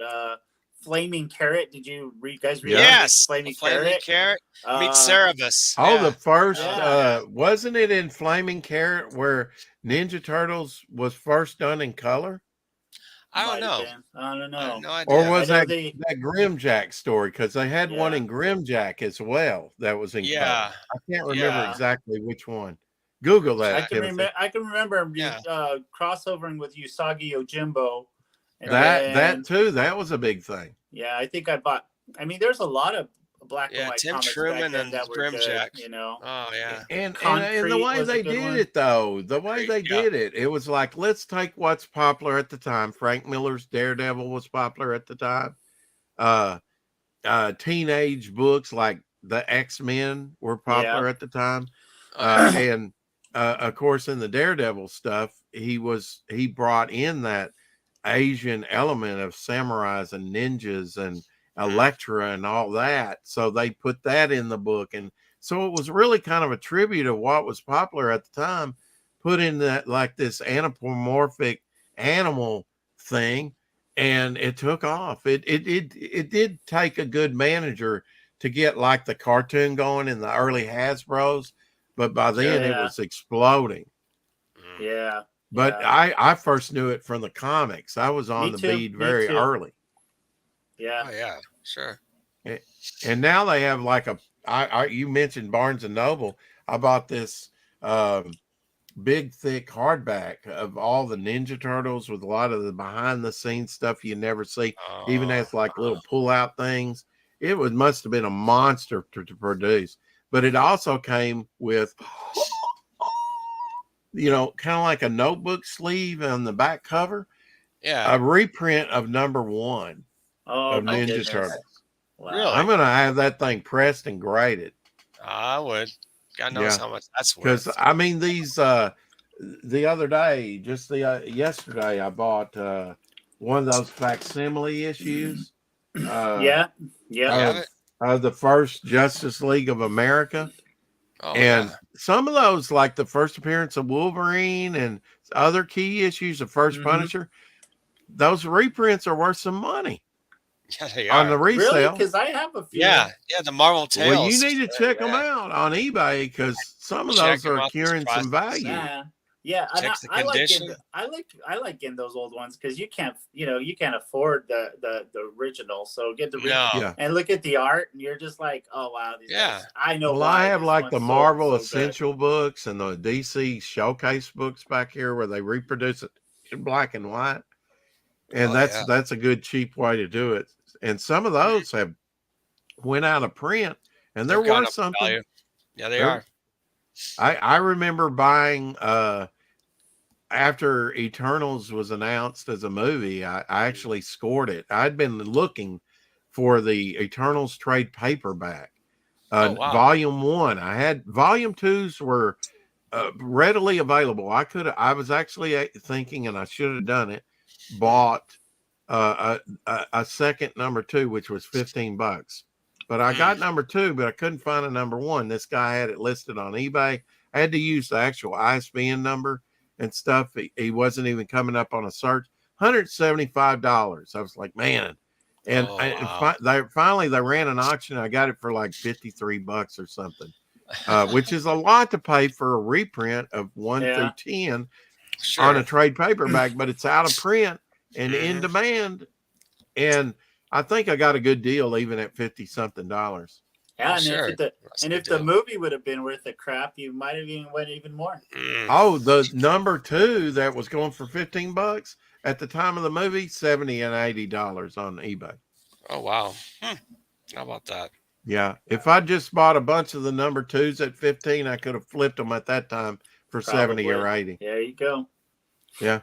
Flaming Carrot. Did you guys read Yeah. Yes, a Flaming flaming Carrot? carrot meets Uh, Cerebus. Oh, the Yeah. first Yeah. wasn't it in Flaming Carrot where Ninja Turtles was first done in color? I don't might have know. been. I don't I have know. no Or idea. I was know that they. that Grimjack story? Because they had one Yeah. in Grimjack as well that was in color. Yeah. I can't remember Yeah. exactly which one. Google that, Grimjack. Timothy. I can remember Yeah. crossovering with Usagi Yojimbo, and Right. That then too, that was a big thing. yeah, I think I bought. I mean, there's a lot of black and Yeah. white Tim comics back Truman then and that were good. Grimjack. You know, Oh yeah. And the Concrete way was a they good did one. it though, the way they Yeah. did it, it was like, let's take what's popular at the time. Frank Miller's Daredevil was popular at the time. Teenage books like the X-Men were popular Yeah. at the time. Oh, yeah. And of course in the Daredevil stuff, he brought in that Asian element of samurais and ninjas and Elektra and all that. So they put that in the book. And so it was really kind of a tribute of what was popular at the time, put in that like this anthropomorphic animal thing, and it took off. It did take a good manager to get like the cartoon going in the early Hasbro's, but by then it Yeah. was exploding. Yeah. But Yeah. I first knew it from the comics. I was on Me the too. beat Me very too. early. Yeah. Oh yeah. Sure. And now they have like you mentioned Barnes and Noble. I bought this big thick hardback of all the Ninja Turtles with a lot of the behind the scenes stuff you never see. Even Oh. has like little pull out things. It must have been a monster to produce. But it also came with kind of like a notebook sleeve on the back cover, Yeah. a reprint of #1 Oh of my Ninja goodness. Turtles. Wow. Really? I'm gonna have that thing pressed and graded. I would. God knows how much that's Because worth. I mean these the other day, just yesterday, I bought one of those facsimile issues Yeah. Yeah. have of the first Justice League of America. Oh And yeah. some of those, like the first appearance of Wolverine and other key issues of 1st Mhm. Punisher, those reprints are worth some money Yeah, they on the are. Really? resale. Because I have a few. Yeah. Yeah. The Marvel Tales. Well, you need to check them out on eBay because some of Check those them are out, those carrying some prices. value. Yeah. Yeah, and Checks the I like condition. I like getting those old ones because you can't afford the original. So get the No. Yeah. and look at the art, and you're just like, oh wow, these Yeah. guys, I know. Well, why I have this like one's the so Marvel good. Essential books and the DC Showcase books back here where they reproduce it in black and white. And Oh, yeah. that's a good cheap way to do it. And some of those have went out of print and they're They've gone worth up in something. value. Yeah, they are. I remember buying after Eternals was announced as a movie, I actually scored it. I'd been looking for the Eternals trade paperback. Oh, wow. Volume 1. I had volume 2s were readily available. I was actually thinking, and I should have done it, bought a second #2, which was $15. But I got #2, but I couldn't find a #1. This guy had it listed on eBay. I had to use the actual ISBN number and stuff. He wasn't even coming up on a search. $175. I was like, man. And, finally they ran an auction. I got it for like $53 or something, which is a lot to pay for a reprint of 1 through 10 on a trade paperback, but it's out of print and in demand. And I think I got a good deal even at $50-something. Yeah, and if the movie would have been worth a crap, you might have even went even more. Oh, the #2 that was going for $15 at the time of the movie, $70 and $80 on eBay. Oh wow! How about that? Yeah, if I just bought a bunch of the #2s at 15, I could have flipped them at that time for 70 or 80. There you go. Yeah.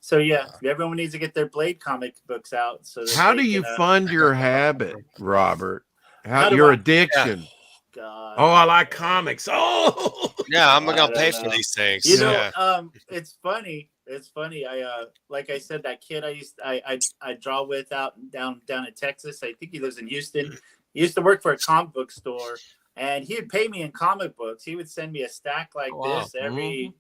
So yeah, everyone needs to get their Blade comic books out. So how do you fund your habit, Robert? Your addiction? Yeah. God. Oh, I like comics. Oh, yeah, I'm gonna pay for these things. You know, it's funny. It's funny. I like I said, that kid I draw with down in Texas. I think he lives in Houston. He used to work for a comic book store. and he would pay me in comic books. He would send me a stack like this every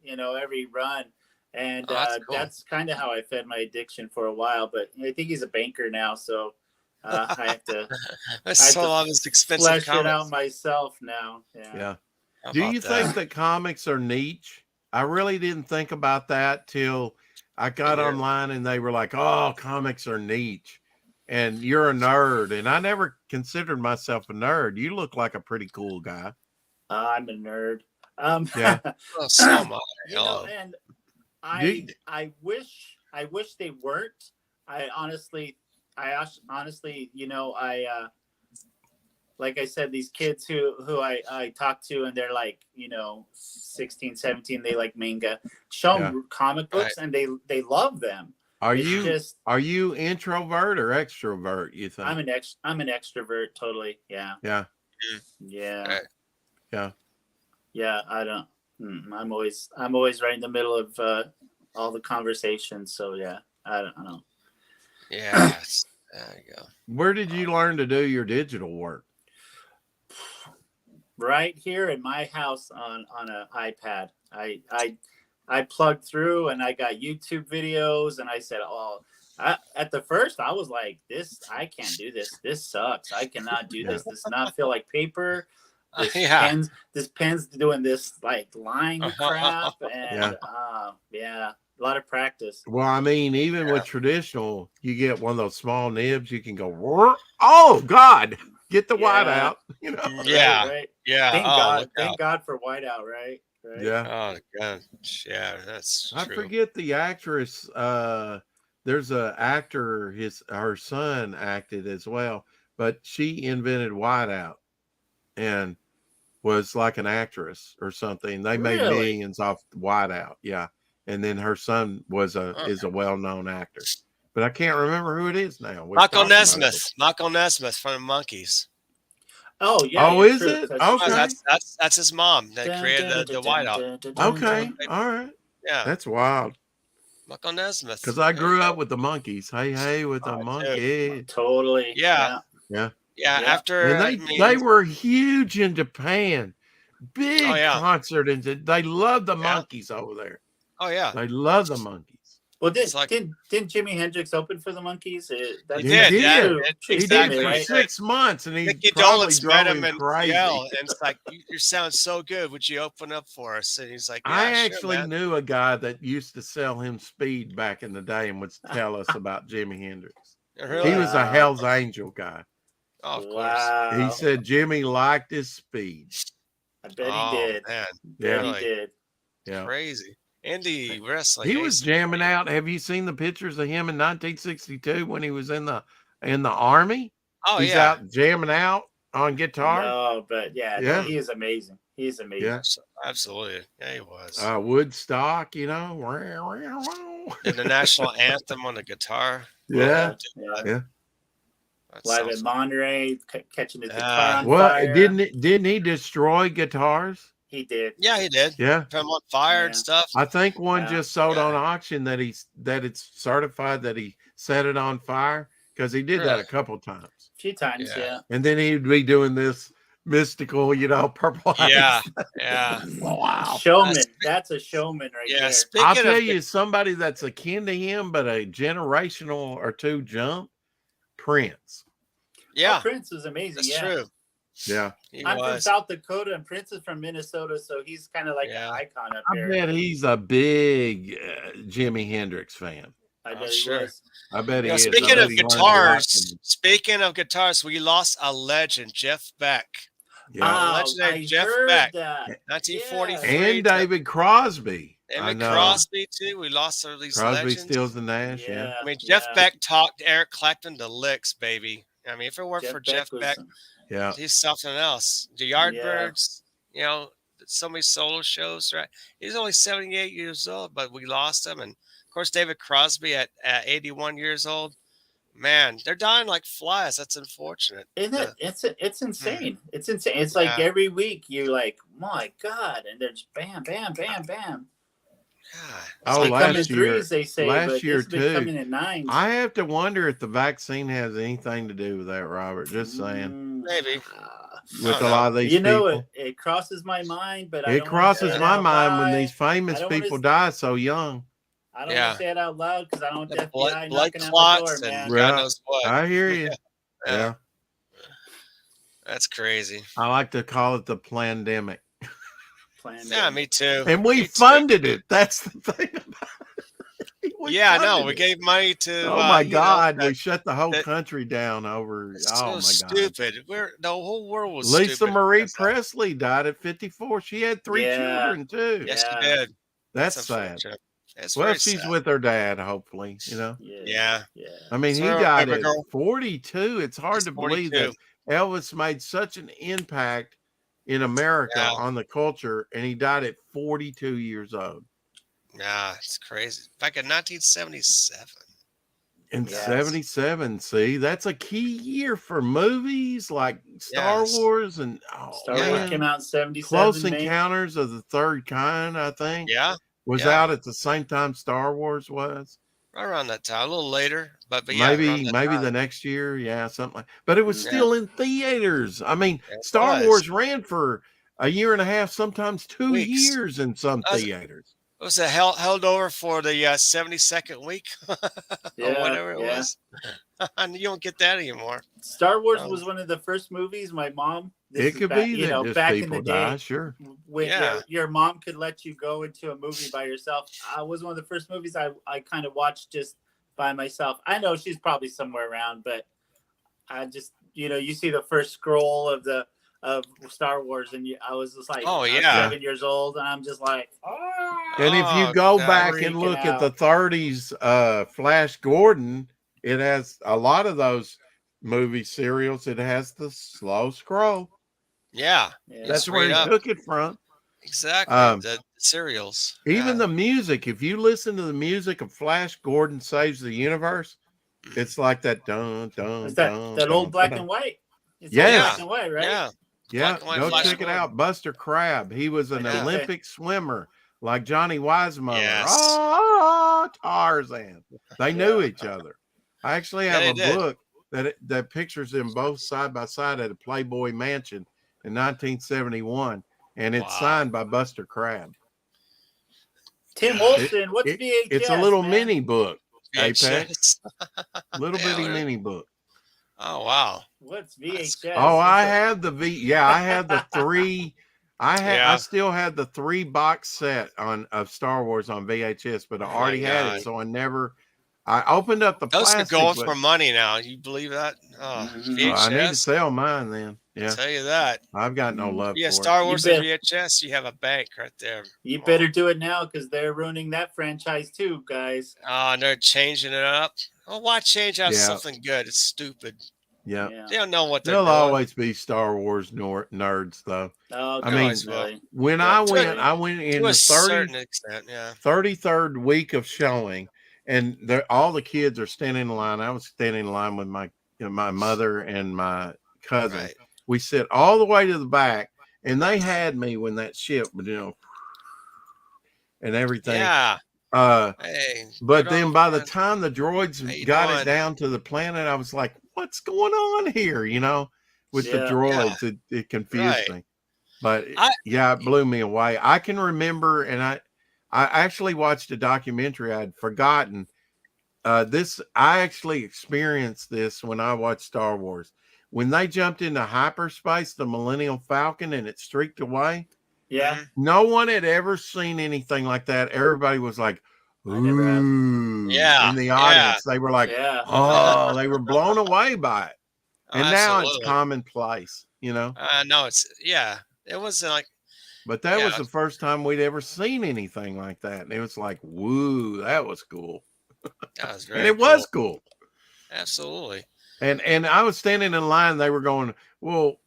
run. And cool. that's kind of how I fed my addiction for a while. But I think he's a banker now, so I have to. all this expensive flesh comics. it out myself now. Yeah. Do you think that comics are niche? I really didn't think about that till I got online and they were like, "Oh, comics are niche," and you're a nerd, and I never considered myself a nerd. You look like a pretty cool guy. I'm a nerd. Yeah. Well, so am I. And I wish they weren't. I honestly, like I said, these kids who I talk to, and they're like, 16, 17, they like manga. Show them comic books, and they love them. Are you introvert or extrovert, you think? I'm an extrovert, totally. Yeah. Yeah. Yeah. Right. Yeah. Yeah. I don't. I'm always right in the middle of all the conversations. So yeah, I don't know. Yeah. There you go. Where did you learn to do your digital work? Right here in my house on an iPad. I plugged through and I got YouTube videos, and I said, at the first I was like, I can't do this. This sucks. I cannot do this. This does not feel like paper. This pen's doing this like line crap, and a lot of practice. Well, I mean, even with traditional, you get one of those small nibs, you can go, oh God, get the white out, Yeah. Right. Yeah. Thank God for whiteout, right? Yeah. Oh God. Yeah, that's true. I forget the actress. There's an actor, her son acted as well, but she invented whiteout and was like an actress or something. They made millions off whiteout. Yeah. And then her son is a well-known actor, but I can't remember who it is now. Michael Nesmith from the Monkees. Oh yeah. Oh, is it? Okay. That's his mom that created the whiteout. Okay. All right. Yeah. That's wild. Michael Nesmith. Because I grew up with the Monkees. Hey, with the Monkees. Totally. Yeah. After they were huge in Japan. Big concert, and they love the Monkees over there. Oh yeah, they love the Monkees. Well, didn't Jimi Hendrix open for the Monkees? He did. He did for right? 6 months, and he Nicky probably Dolenz drove met him and crazy. and it's like, you sound so good. Would you open up for us? And he's like, I actually knew a guy that used to sell him speed back in the day and would tell us about Jimi Hendrix. Really? He was a Hell's Angel guy. Oh, of course. Wow. He said Jimmy liked his speed. I bet he did. Man. Yeah, he did. Yeah, crazy. Indie wrestling. He was jamming out. Have you seen the pictures of him in 1962 when he was in the army? Oh, he's out jamming out on guitar. No, but no, he is amazing. He's amazing. Yeah, absolutely. Yeah, he was. Woodstock, Did the national anthem on the guitar. Yeah. Live at Monterey, catching his guitar on fire. What didn't he destroy guitars? He did. Yeah, he did. Yeah. Put them on fire and stuff. I think one just sold on auction that it's certified that he set it on fire, because he did that a couple times. A few times, yeah. And then he'd be doing this mystical, purple eyes. Yeah. Wow. Showman. That's a showman right there. I'll tell you, somebody that's akin to him, but a generational or two jump, Prince. Yeah. Prince is amazing. That's true. Yeah. I'm from South Dakota, and Prince is from Minnesota, so he's kind of like an icon up here. I bet he's a big Jimi Hendrix fan. I bet he was. I bet he is. Speaking of guitars, we lost a legend, Jeff Beck. Yeah. Legendary Jeff Beck. 1943. And David Crosby. David Crosby, too. We lost all these legends. Crosby, Stills, and Nash, I mean, Jeff Beck talked Eric Clapton to licks, baby. I mean, if it weren't for Jeff Beck, he's something else. The Yardbirds, so many solo shows, right? He's only 78 years old, but we lost him. And, of course, David Crosby at 81 years old. Man, they're dying like flies. That's unfortunate. Isn't it? It's insane. It's insane. It's like every week you're like, my God, and there's bam, bam, bam, bam. Oh, last year, threes, they say, last year too. Coming in nines. I have to wonder if the vaccine has anything to do with that, Robert. Just saying. Maybe. with Oh, a no. lot of these You know, people. it crosses my mind, but I It don't want to say crosses it my out mind when loud. these famous I don't wanna people s- die so young. I don't want Yeah. to say it out loud because I don't want The the FBI blood knocking at my door, clots and man. God Yeah, knows what. I hear you. Yeah. Yeah, That's crazy. I like to call it the pandemic. Yeah, me too. And we Me too. funded it. That's the thing about it. We Yeah, no, funded we it. gave money to, Oh my you know, God, we shut the whole that country down over. it's Oh so my God. stupid. The whole world was Lisa stupid Marie because of that. Presley died at 54. She had 3 Yeah, children too. Yes, you yeah, did. That's That's sad. unfortunate. It's Well, very she's sad. with her dad, hopefully, you know. Yeah. yeah. I mean, he So, died baby at girl, 42. It's hard he's to believe 42. that Elvis made such an impact in America Yeah. on the culture, and he died at 42 years old. Yeah, it's crazy. Back in 1977. In Yes. 77, see, that's a key year for movies like Star Yes. Wars and Star Wars man, came out in 77. Close May. Encounters of the Third Kind, I think, Yeah. was Yeah. out at the same time Star Wars was. Right around that time. A little later, but yeah, around Maybe that maybe time. the next year, yeah, something like. But it was Yeah. still in theaters. I mean, It Star was. Wars ran for a year and a half, sometimes 2 Weeks. years in some Was- theaters. It was held over for the 72nd week or Yeah, whatever it yeah. was. And you don't get that anymore. Star Wars Um, was one of the first movies my mom. This It is could back, be you that know, just back in people the day die, sure. when Yeah. your mom could let you go into a movie by yourself. I was one of the first movies I kind of watched just by myself. I know she's probably somewhere around, but I just, you know, you see the first scroll of Star Wars, and I was just like, Oh, I was yeah. 7 years old, and I'm just like, And if you Oh, go God. back and Freaking look at the out. 30s Flash Gordon, it has a lot of those movie serials. It has the slow scroll. Yeah, yeah. That's where straight he up. took it from. Exactly. The cereals. Even Yeah. the music, if you listen to the music of Flash Gordon Saves the Universe, it's like that dun dun It's dun. that old dun, black dun. and white. It's Yes. old black and white, right? Yeah. Yeah, Black and white go Flash check it Gordon. out. Buster Crabbe. He was an Yeah. Olympic swimmer like Johnny Weissmuller. Yes. Oh, Tarzan. They knew Yeah. each other. I actually Yeah, have they a did. book that pictures them both side by side at a Playboy mansion in 1971, and it's Wow. signed by Buster Crabbe. Tim Yeah. Olsen, what's VHS? It's a little man? mini book, Apex. VHS. Little Yeah, bitty what- mini book. Oh, wow. What's VHS? Oh, I What's had the I had the 3. I Yeah. still had the 3 box set of Star Wars on VHS, but I Oh, already my had God. it, so I opened up the Those are plastic. going but- for money now. You believe that? Oh, Mhm. VHS. I need to sell mine then. Yeah, I'll tell you that. I've got no love Yeah, for Star You Wars bet. and VHS, you have a bank right there. You better do it now because they're ruining that franchise too, guys. Oh, and they're changing it up. Oh, why change out Yeah. something good? It's stupid. it. Yeah, They don't know what they're there'll doing. always be Star Wars nerds though. Oh, I God, mean, really. When Yeah, I went in To a the certain extent, yeah. 33rd week of showing, and all the kids are standing in line. I was standing in line with my mother and my cousin. Right. We sit all the way to the back, and they had me when that ship, and everything. Yeah. Hey. But good then on by you, the man. time the droids How you got doing? it down to the planet, I was like, "What's going on here?" With the Yeah. droids, it confused Right. me. But I- it blew me away. I can remember, and I actually watched a documentary I'd forgotten. I actually experienced this when I watched Star Wars. When they jumped into hyperspace, the Millennium Falcon, and it streaked away. Yeah. Mhm. No one had ever seen anything like that. Everybody was like, I never have. "Ooh!" Yeah, In the yeah. audience, they were like, Yeah. "Oh!" They were blown away by it. Oh, And now it's absolutely. commonplace, No, it wasn't like, But that was Yeah. the first time we'd ever seen anything like that. And it was like, woo, that was cool. that was very And it was cool. Absolutely. And I was standing in line. They were going, well,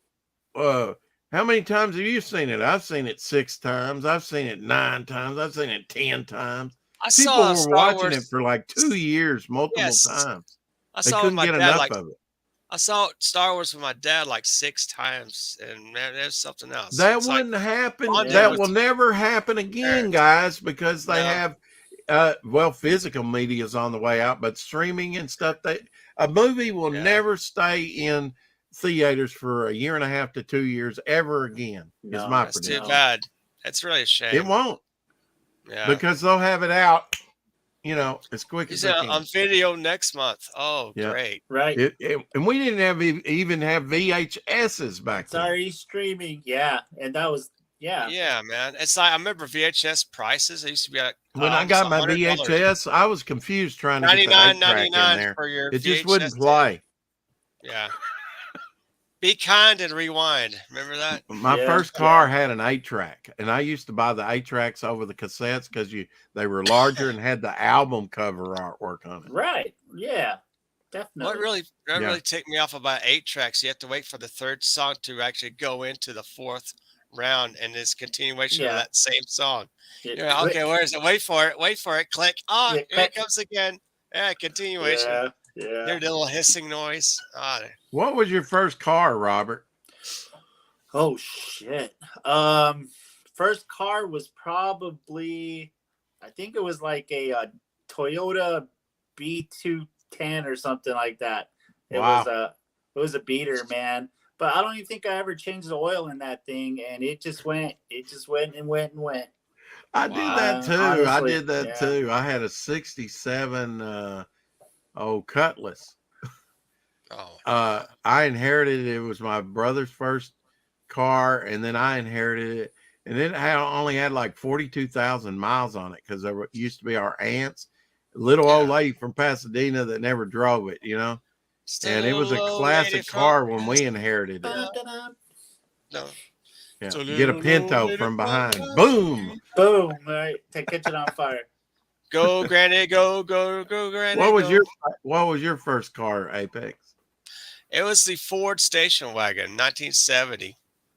how many times have you seen it? I've seen it 6 times. I've seen it 9 times. I've seen it 10 times. I People saw were Star watching Wars. it for like 2 years, multiple Yes. times. I They saw it with couldn't my get dad enough like of it. I saw Star Wars with my dad like 6 times, and man, there's something else. That It's like wouldn't happen. bonding That with will never happen again, parents. guys, because they No. have physical media is on the way out, but streaming and stuff, a movie will Yeah. never stay in theaters for a year and a half to 2 years ever again. Is No, my That's too prediction. bad. That's really a It shame. won't, Yeah. because they'll have it out, as quick You as said they can. on video next month. Oh, Yeah. great. right. And we didn't have even have VHSs back It's then. already streaming. Yeah, and that was Yeah, man. It's like I remember VHS prices. They used to be like When I almost got my $100. VHS, I was confused trying to get that 8-track in there. for your It just VHS wouldn't tape. play. Yeah. Be kind and rewind. Remember that? My first car had an 8-track, and I used to buy the 8-tracks over the cassettes because they were larger and had the album cover artwork on it. right. Yeah, definitely. What really ticked me off about 8-tracks, you have to wait for the third song to actually go into the fourth round, and it's continuation of that same song. Okay, where is it? Wait for it. Click. Oh, here it comes again. Yeah, continuation. Yeah. There's a little hissing noise. What was your first car, Robert? Oh shit. First car was probably, I think it was like a Toyota B210 or something like that. It was a beater, man. But I don't even think I ever changed the oil in that thing, and it just went and went. I did that too. Honestly, I did that too. I had a 67 Cutlass. I inherited it. It was my brother's first car, and then I inherited it, and it only had like 42,000 miles on it because there used to be our aunt's little old lady from Pasadena that never drove it, and it was a classic car when we inherited it. No. Yeah. Get a Pinto from behind. Boom. Boom. Right. Catch it on fire. Go, Granny, go, Granny. What was your first car, Apex? It was the Ford station wagon, 1970.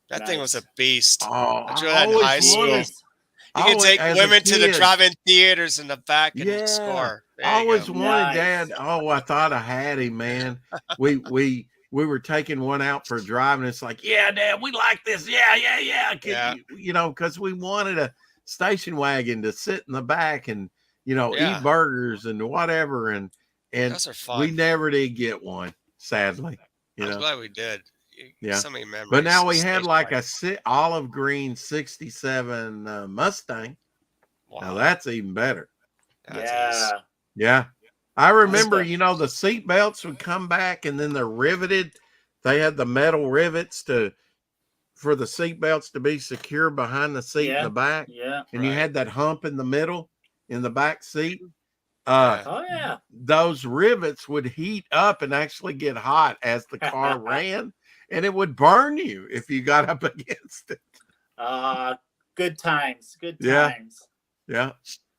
That thing was a beast. Oh, I drove that in high school. You can take women to the drive-in theaters in the back and score. I always wanted Dad. Oh, I thought I had him, man. We were taking one out for a drive, and it's like, yeah, Dad, we like this. Yeah. Because we wanted a station wagon to sit in the back and eat burgers and whatever. And those are fun. we never did get one, sadly. I'm glad we did. Yeah. So many memories. But now we had like a olive green 67 Mustang. Wow. Now that's even better. Yeah. I remember, the seat belts would come back, and then they're riveted. They had the metal rivets for the seat belts to be secure behind the seat in the back. Yeah. And you had that hump in the middle in the back seat. Those rivets would heat up and actually get hot as the car ran, and it would burn you if you got up against it. Good times. Good times. Yeah.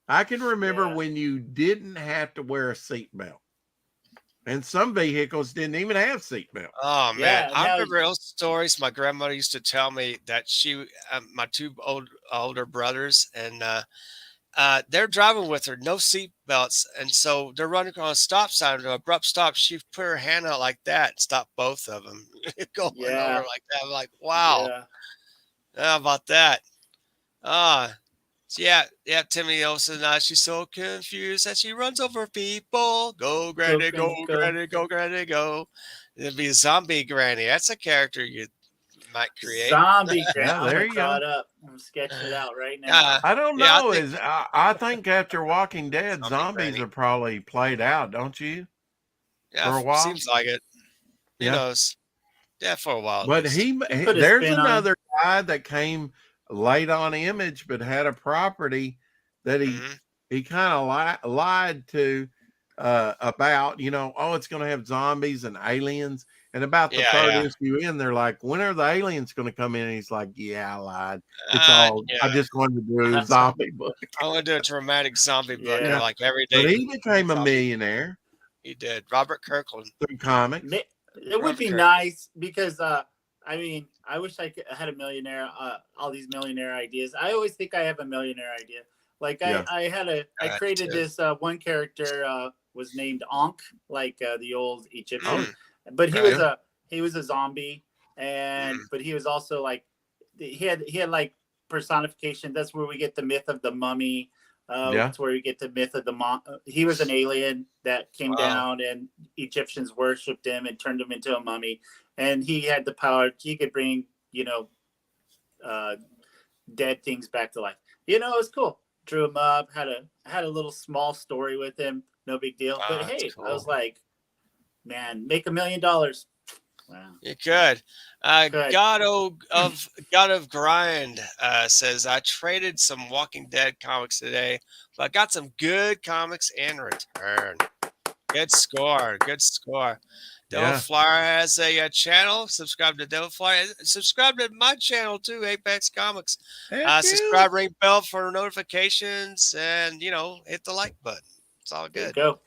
I can remember when you didn't have to wear a seatbelt, and some vehicles didn't even have seatbelts. Oh man, I remember those stories. My grandmother used to tell me that my two older brothers, and they're driving with her, no seatbelts, and so they're running on a stop sign, an abrupt stop. She put her hand out like that and stopped both of them going over like that. I'm like, wow, how about that? Timmy Olsen, she's so confused that she runs over people. Go, Granny, go, Granny, go, Granny, go. It'd be Zombie Granny. That's a character you might create. Zombie Granny. There you go. I'm sketching it out right now. I don't know. I think after Walking Dead, zombies are probably played out, don't you? Yeah, for a while. Seems like it. Who knows? Yeah, for a while. But there's another guy that came late on Image, but had a property that he kind of lied to about, it's going to have zombies and aliens. And about the third issue in, they're like, when are the aliens going to come in? And he's like, I lied. It's I just wanted to do a zombie book. I want to do a dramatic zombie book like every day. But he became a millionaire. He did. Robert Kirkland. Through comics. It would be nice because, I wish I had a millionaire, all these millionaire ideas. I always think I have a millionaire idea. Like I created this one character was named Ankh, like the old Egyptian, but he was a zombie, and but he was also like he had like personification. That's where we get the myth of the mummy. Yeah. It's where you get the myth of he was an alien that came Wow. down, and Egyptians worshipped him and turned him into a mummy. And he had the power. He could bring, dead things back to life. It was cool. Drew him up. Had a little small story with him. No big deal. Wow, But that's hey, cool. I was like, man, make $1 million. Wow. You could. Good. God of Grind says, I traded some Walking Dead comics today, but I got some good comics in return. Good score. Good score. Devil Yeah. Flyer has a channel. Subscribe to Devil Flyer. Subscribe to my channel too, Apex Comics. Subscribe, ring bell for notifications, and hit the like button. It's all There you good. go.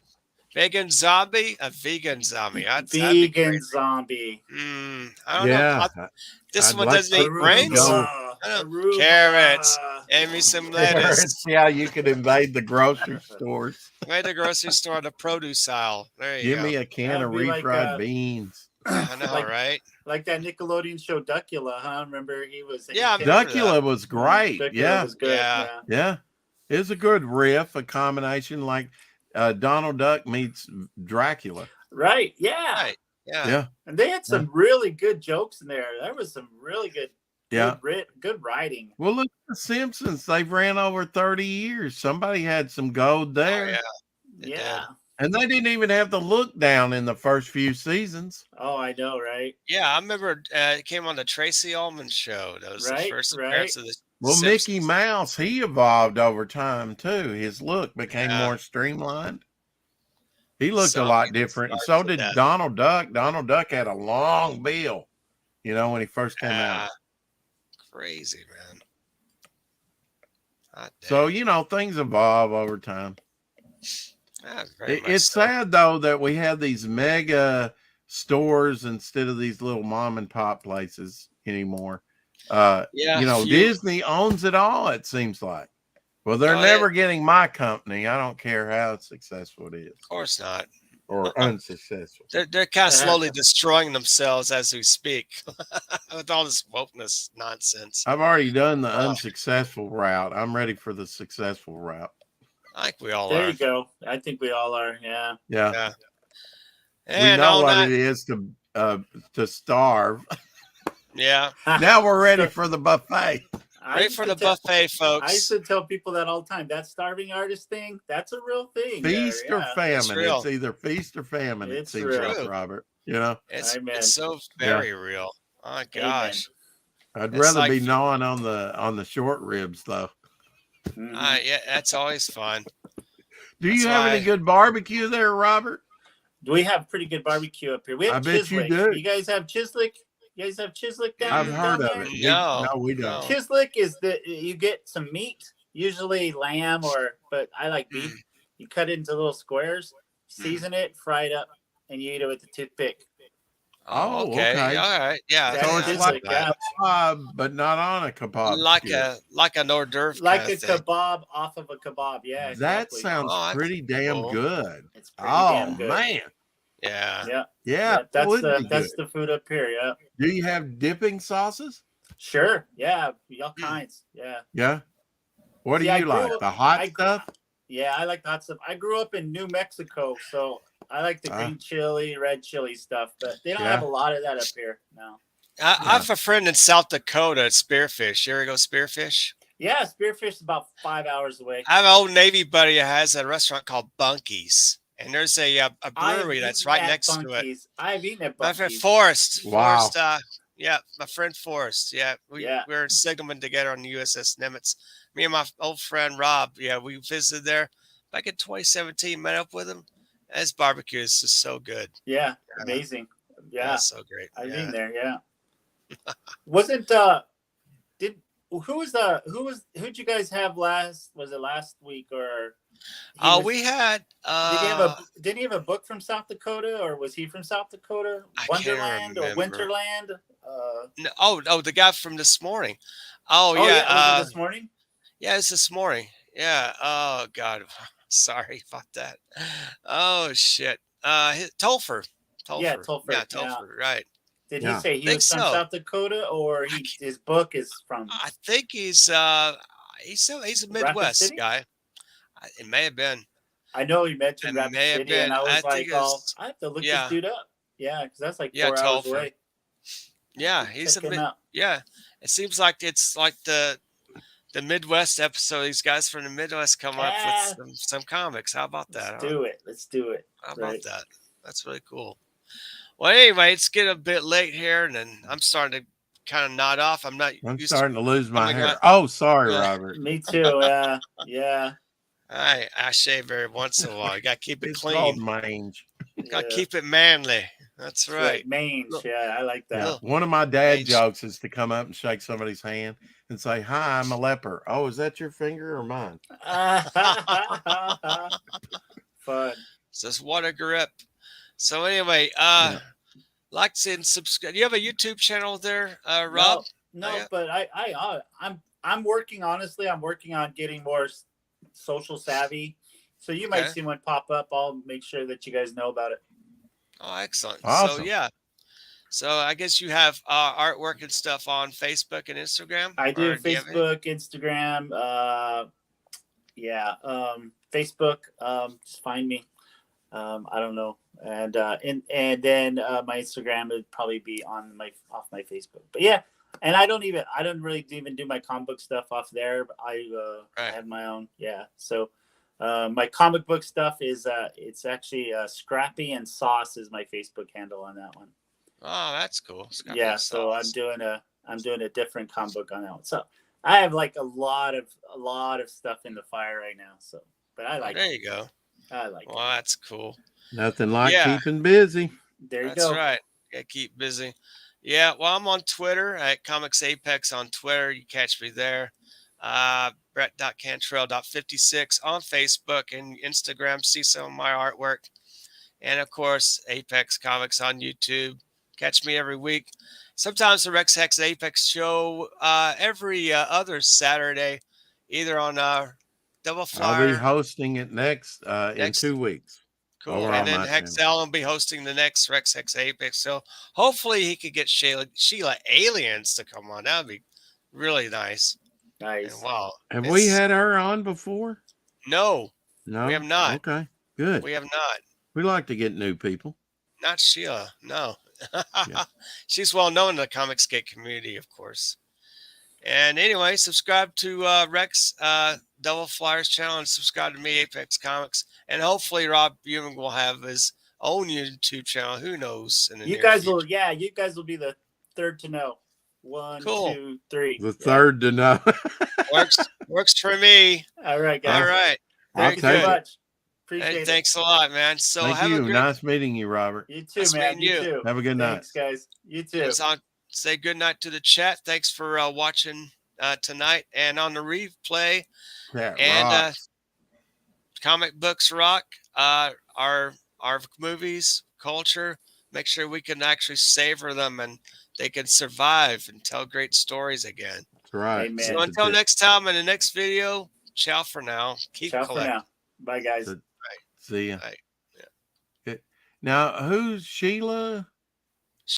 Vegan zombie, a vegan zombie. That'd be Vegan crazy. zombie. I don't know. This I'd one like doesn't to eat brains. go- I don't know. Carrots. And me some lettuce. See how you can invade the grocery stores. Made the grocery store, the produce aisle. There you Give go. me a can That'd of be like, refried beans. I know, right? Like that Nickelodeon show Duckula, huh? Remember he was. Yeah, I remember Duckula was great. Duckula was good. Yeah. Yeah. It's a good riff, a combination like Donald Duck meets Dracula. Right. Yeah. Right. Yeah. Yeah. And they had some really good jokes in there. There was some really good. Yeah. Good writing. Well, look at the Simpsons. They've ran over 30 years. Somebody had some gold there. Oh, yeah. Yeah. And they didn't even have to look down in the first few seasons. Oh, I know, right? Yeah, I remember it came on the Tracy Ullman show. That was the first appearance of the Well, Simpsons. Mickey Mouse, he evolved over time too. His look became more streamlined. He looked a lot different. And so did Donald Duck. Donald Duck had a long bill, when he first came out. Crazy, man. So, things evolve over time. It's sad, though, that we have these mega stores instead of these little mom and pop places anymore. Disney owns it all, it seems like. Well, they're never getting my company. I don't care how successful it is. Of course not. Or unsuccessful. They're kind of slowly destroying themselves as we speak with all this wokeness nonsense. I've already done the unsuccessful route. I'm ready for the successful route. I think we all are. There you go. I think we all are. Yeah. Yeah. And we know what it is to starve. Yeah. Now we're ready for the buffet. Ready for the buffet, folks. I used to tell people that all the time. That starving artist thing, that's a real thing. Feast or famine. It's either feast or famine. It's it seems like, Robert. It's so very real. Oh my gosh. I'd rather be gnawing on the short ribs though. Yeah, that's always fun. Do you have any good barbecue there, Robert? We have pretty good barbecue up here. We have bet Chislick. you do. You guys have Chislick? You guys have Chislick down I've heard there? of it. No, we don't. Chislick is you get some meat, usually lamb but I like beef. You cut it into little squares, season it, fry it up, and you eat it with a toothpick. Oh, okay. All right. Yeah. So it's like a kebab, but not on a kebab. Like an hors d'oeuvre. Like a kebab off of a kebab. Yeah. Exactly. That sounds pretty damn good. It's pretty damn good. Man. Yeah. That's the food up here. Yeah. Do you have dipping sauces? Sure. Yeah. All kinds. Yeah. Yeah. What do you like? The hot stuff? Yeah, I like the hot stuff. I grew up in New Mexico, so I like the green chili, red chili stuff, but they don't have a lot of that up here. No. I have a friend in South Dakota at Spearfish. You ever go Spearfish? Yeah, Spearfish is about 5 hours away. I have an old Navy buddy that has a restaurant called Bunky's. And there's a brewery that's right next to it. I've eaten at My Bunky's. friend Forrest. Wow. My friend Forrest. Yeah, we were in Sigmund together on the USS Nimitz. Me and my old friend Rob. Yeah, we visited there back in 2017. Met up with him. His barbecue is just so good. Yeah, amazing. Yeah, so great. I've been there. Yeah. Wasn't who'd you guys have last? Was it last week or? We had. Didn't he have a book from South Dakota, or was he from South Dakota? Wonderland or Winterland? No, the guy from this morning. Was it this morning? Yeah, it's this morning. Yeah. Oh God, sorry about that. Oh shit. Tolfer. Yeah, Tolfer. Yeah, Tolfer. Right. Did he say he was from South Dakota, or his book is from? I think he's a Midwest guy. It may have been. I know he It mentioned Rapid may have City, and been. I I was think like, "Oh, it's I have to look this yeah, dude up." Yeah, because that's like yeah, 4 hours Topher. away. Yeah, he's a Check him out. yeah. It seems like it's like the Midwest episode. These guys from the Midwest come up with Ah, some comics. How about let's that, huh? do it. Let's do it. How about Right. that? That's really cool. Well, anyway, it's getting a bit late here, and then I'm starting to kind of nod off. I'm not I'm used to starting to lose my coming on. hair. Oh, sorry, Robert. Me too. Yeah. Yeah. I shave every once in a while. You got to keep it It's clean. called mange. Got to Yeah. keep it manly. That's That's right. right. Mange. Yeah, I like Yeah. that. One of my dad Mange. jokes is to come up and shake somebody's hand and say, "Hi, I'm a leper." Oh, is that your finger or mine? Fun. Says what a grip. So anyway, Yeah. like and subscribe. Do you have a YouTube channel there, Rob? No, Oh, yeah. but I'm working. Honestly, I'm working on getting more social savvy. So you might Okay. see one pop up. I'll make sure that you guys know about it. Oh, excellent. So Awesome. yeah. So I guess you have artwork and stuff on Facebook and Instagram. I do Or you have any? Facebook, Instagram. Facebook. Just find me. I don't know, and then my Instagram would probably be on off my Facebook. But yeah, and I don't really even do my comic book stuff off there. But I Right. have my own. Yeah, so my comic book stuff is it's actually Scrappy and Sauce is my Facebook handle on that one. Oh, that's cool. Scrappy Yeah, and so Sauce. I'm doing a different comic book on that one. So I have like a lot of stuff in the fire right now. So, but I like There you go. I like Well, that's cool. Nothing like Yeah. keeping busy. There you That's go. right. Gotta keep busy. Yeah, well, I'm on Twitter at Comics Apex on Twitter. You catch me there. Brett.Cantrell.56 on Facebook and Instagram. See some of my artwork. And of course, Apex Comics on YouTube. Catch me every week. Sometimes the Rex Hex Apex show every other Saturday, either on Double I'll be Flyer. hosting it next in Next- 2 weeks. Cool. over And on then my Hex channel. Allen will be hosting the next Rex Hex Apex. So hopefully he could get Sheila Aliens to come on. That would be really nice. Nice. And wow. Have we it's- had her on before? No, No, We have not. Okay, good. we have not. We like to get new people. Not Sheila. No. Yeah. She's well known in the comics gate community, of course. And anyway, subscribe to Rex Double Flyers channel and subscribe to me, Apex Comics. And hopefully Rob Ewing will have his own YouTube channel. Who knows? In the You near guys future. will, yeah, you guys will be the third to know. One, Cool. 2, 3. The third to know. Works for me. All right, guys. All right. I'll Thank you take so it. much. Appreciate Hey, it. thanks a lot, man. So Thank have you. a great Nice meeting you, Robert. You too, Nice man. meeting You you. too. Have a good night. Thanks, guys. You too. It's on. Say good night to the chat. Thanks for watching tonight and on the replay. That And rocks. comic books rock. Our movies, culture. Make sure we can actually savor them and they can survive and tell great stories again. That's right. Amen. So until next time in the next video, ciao for now. Keep Ciao for collecting. now. Bye, guys. See ya. Bye. Now, who's Sheila?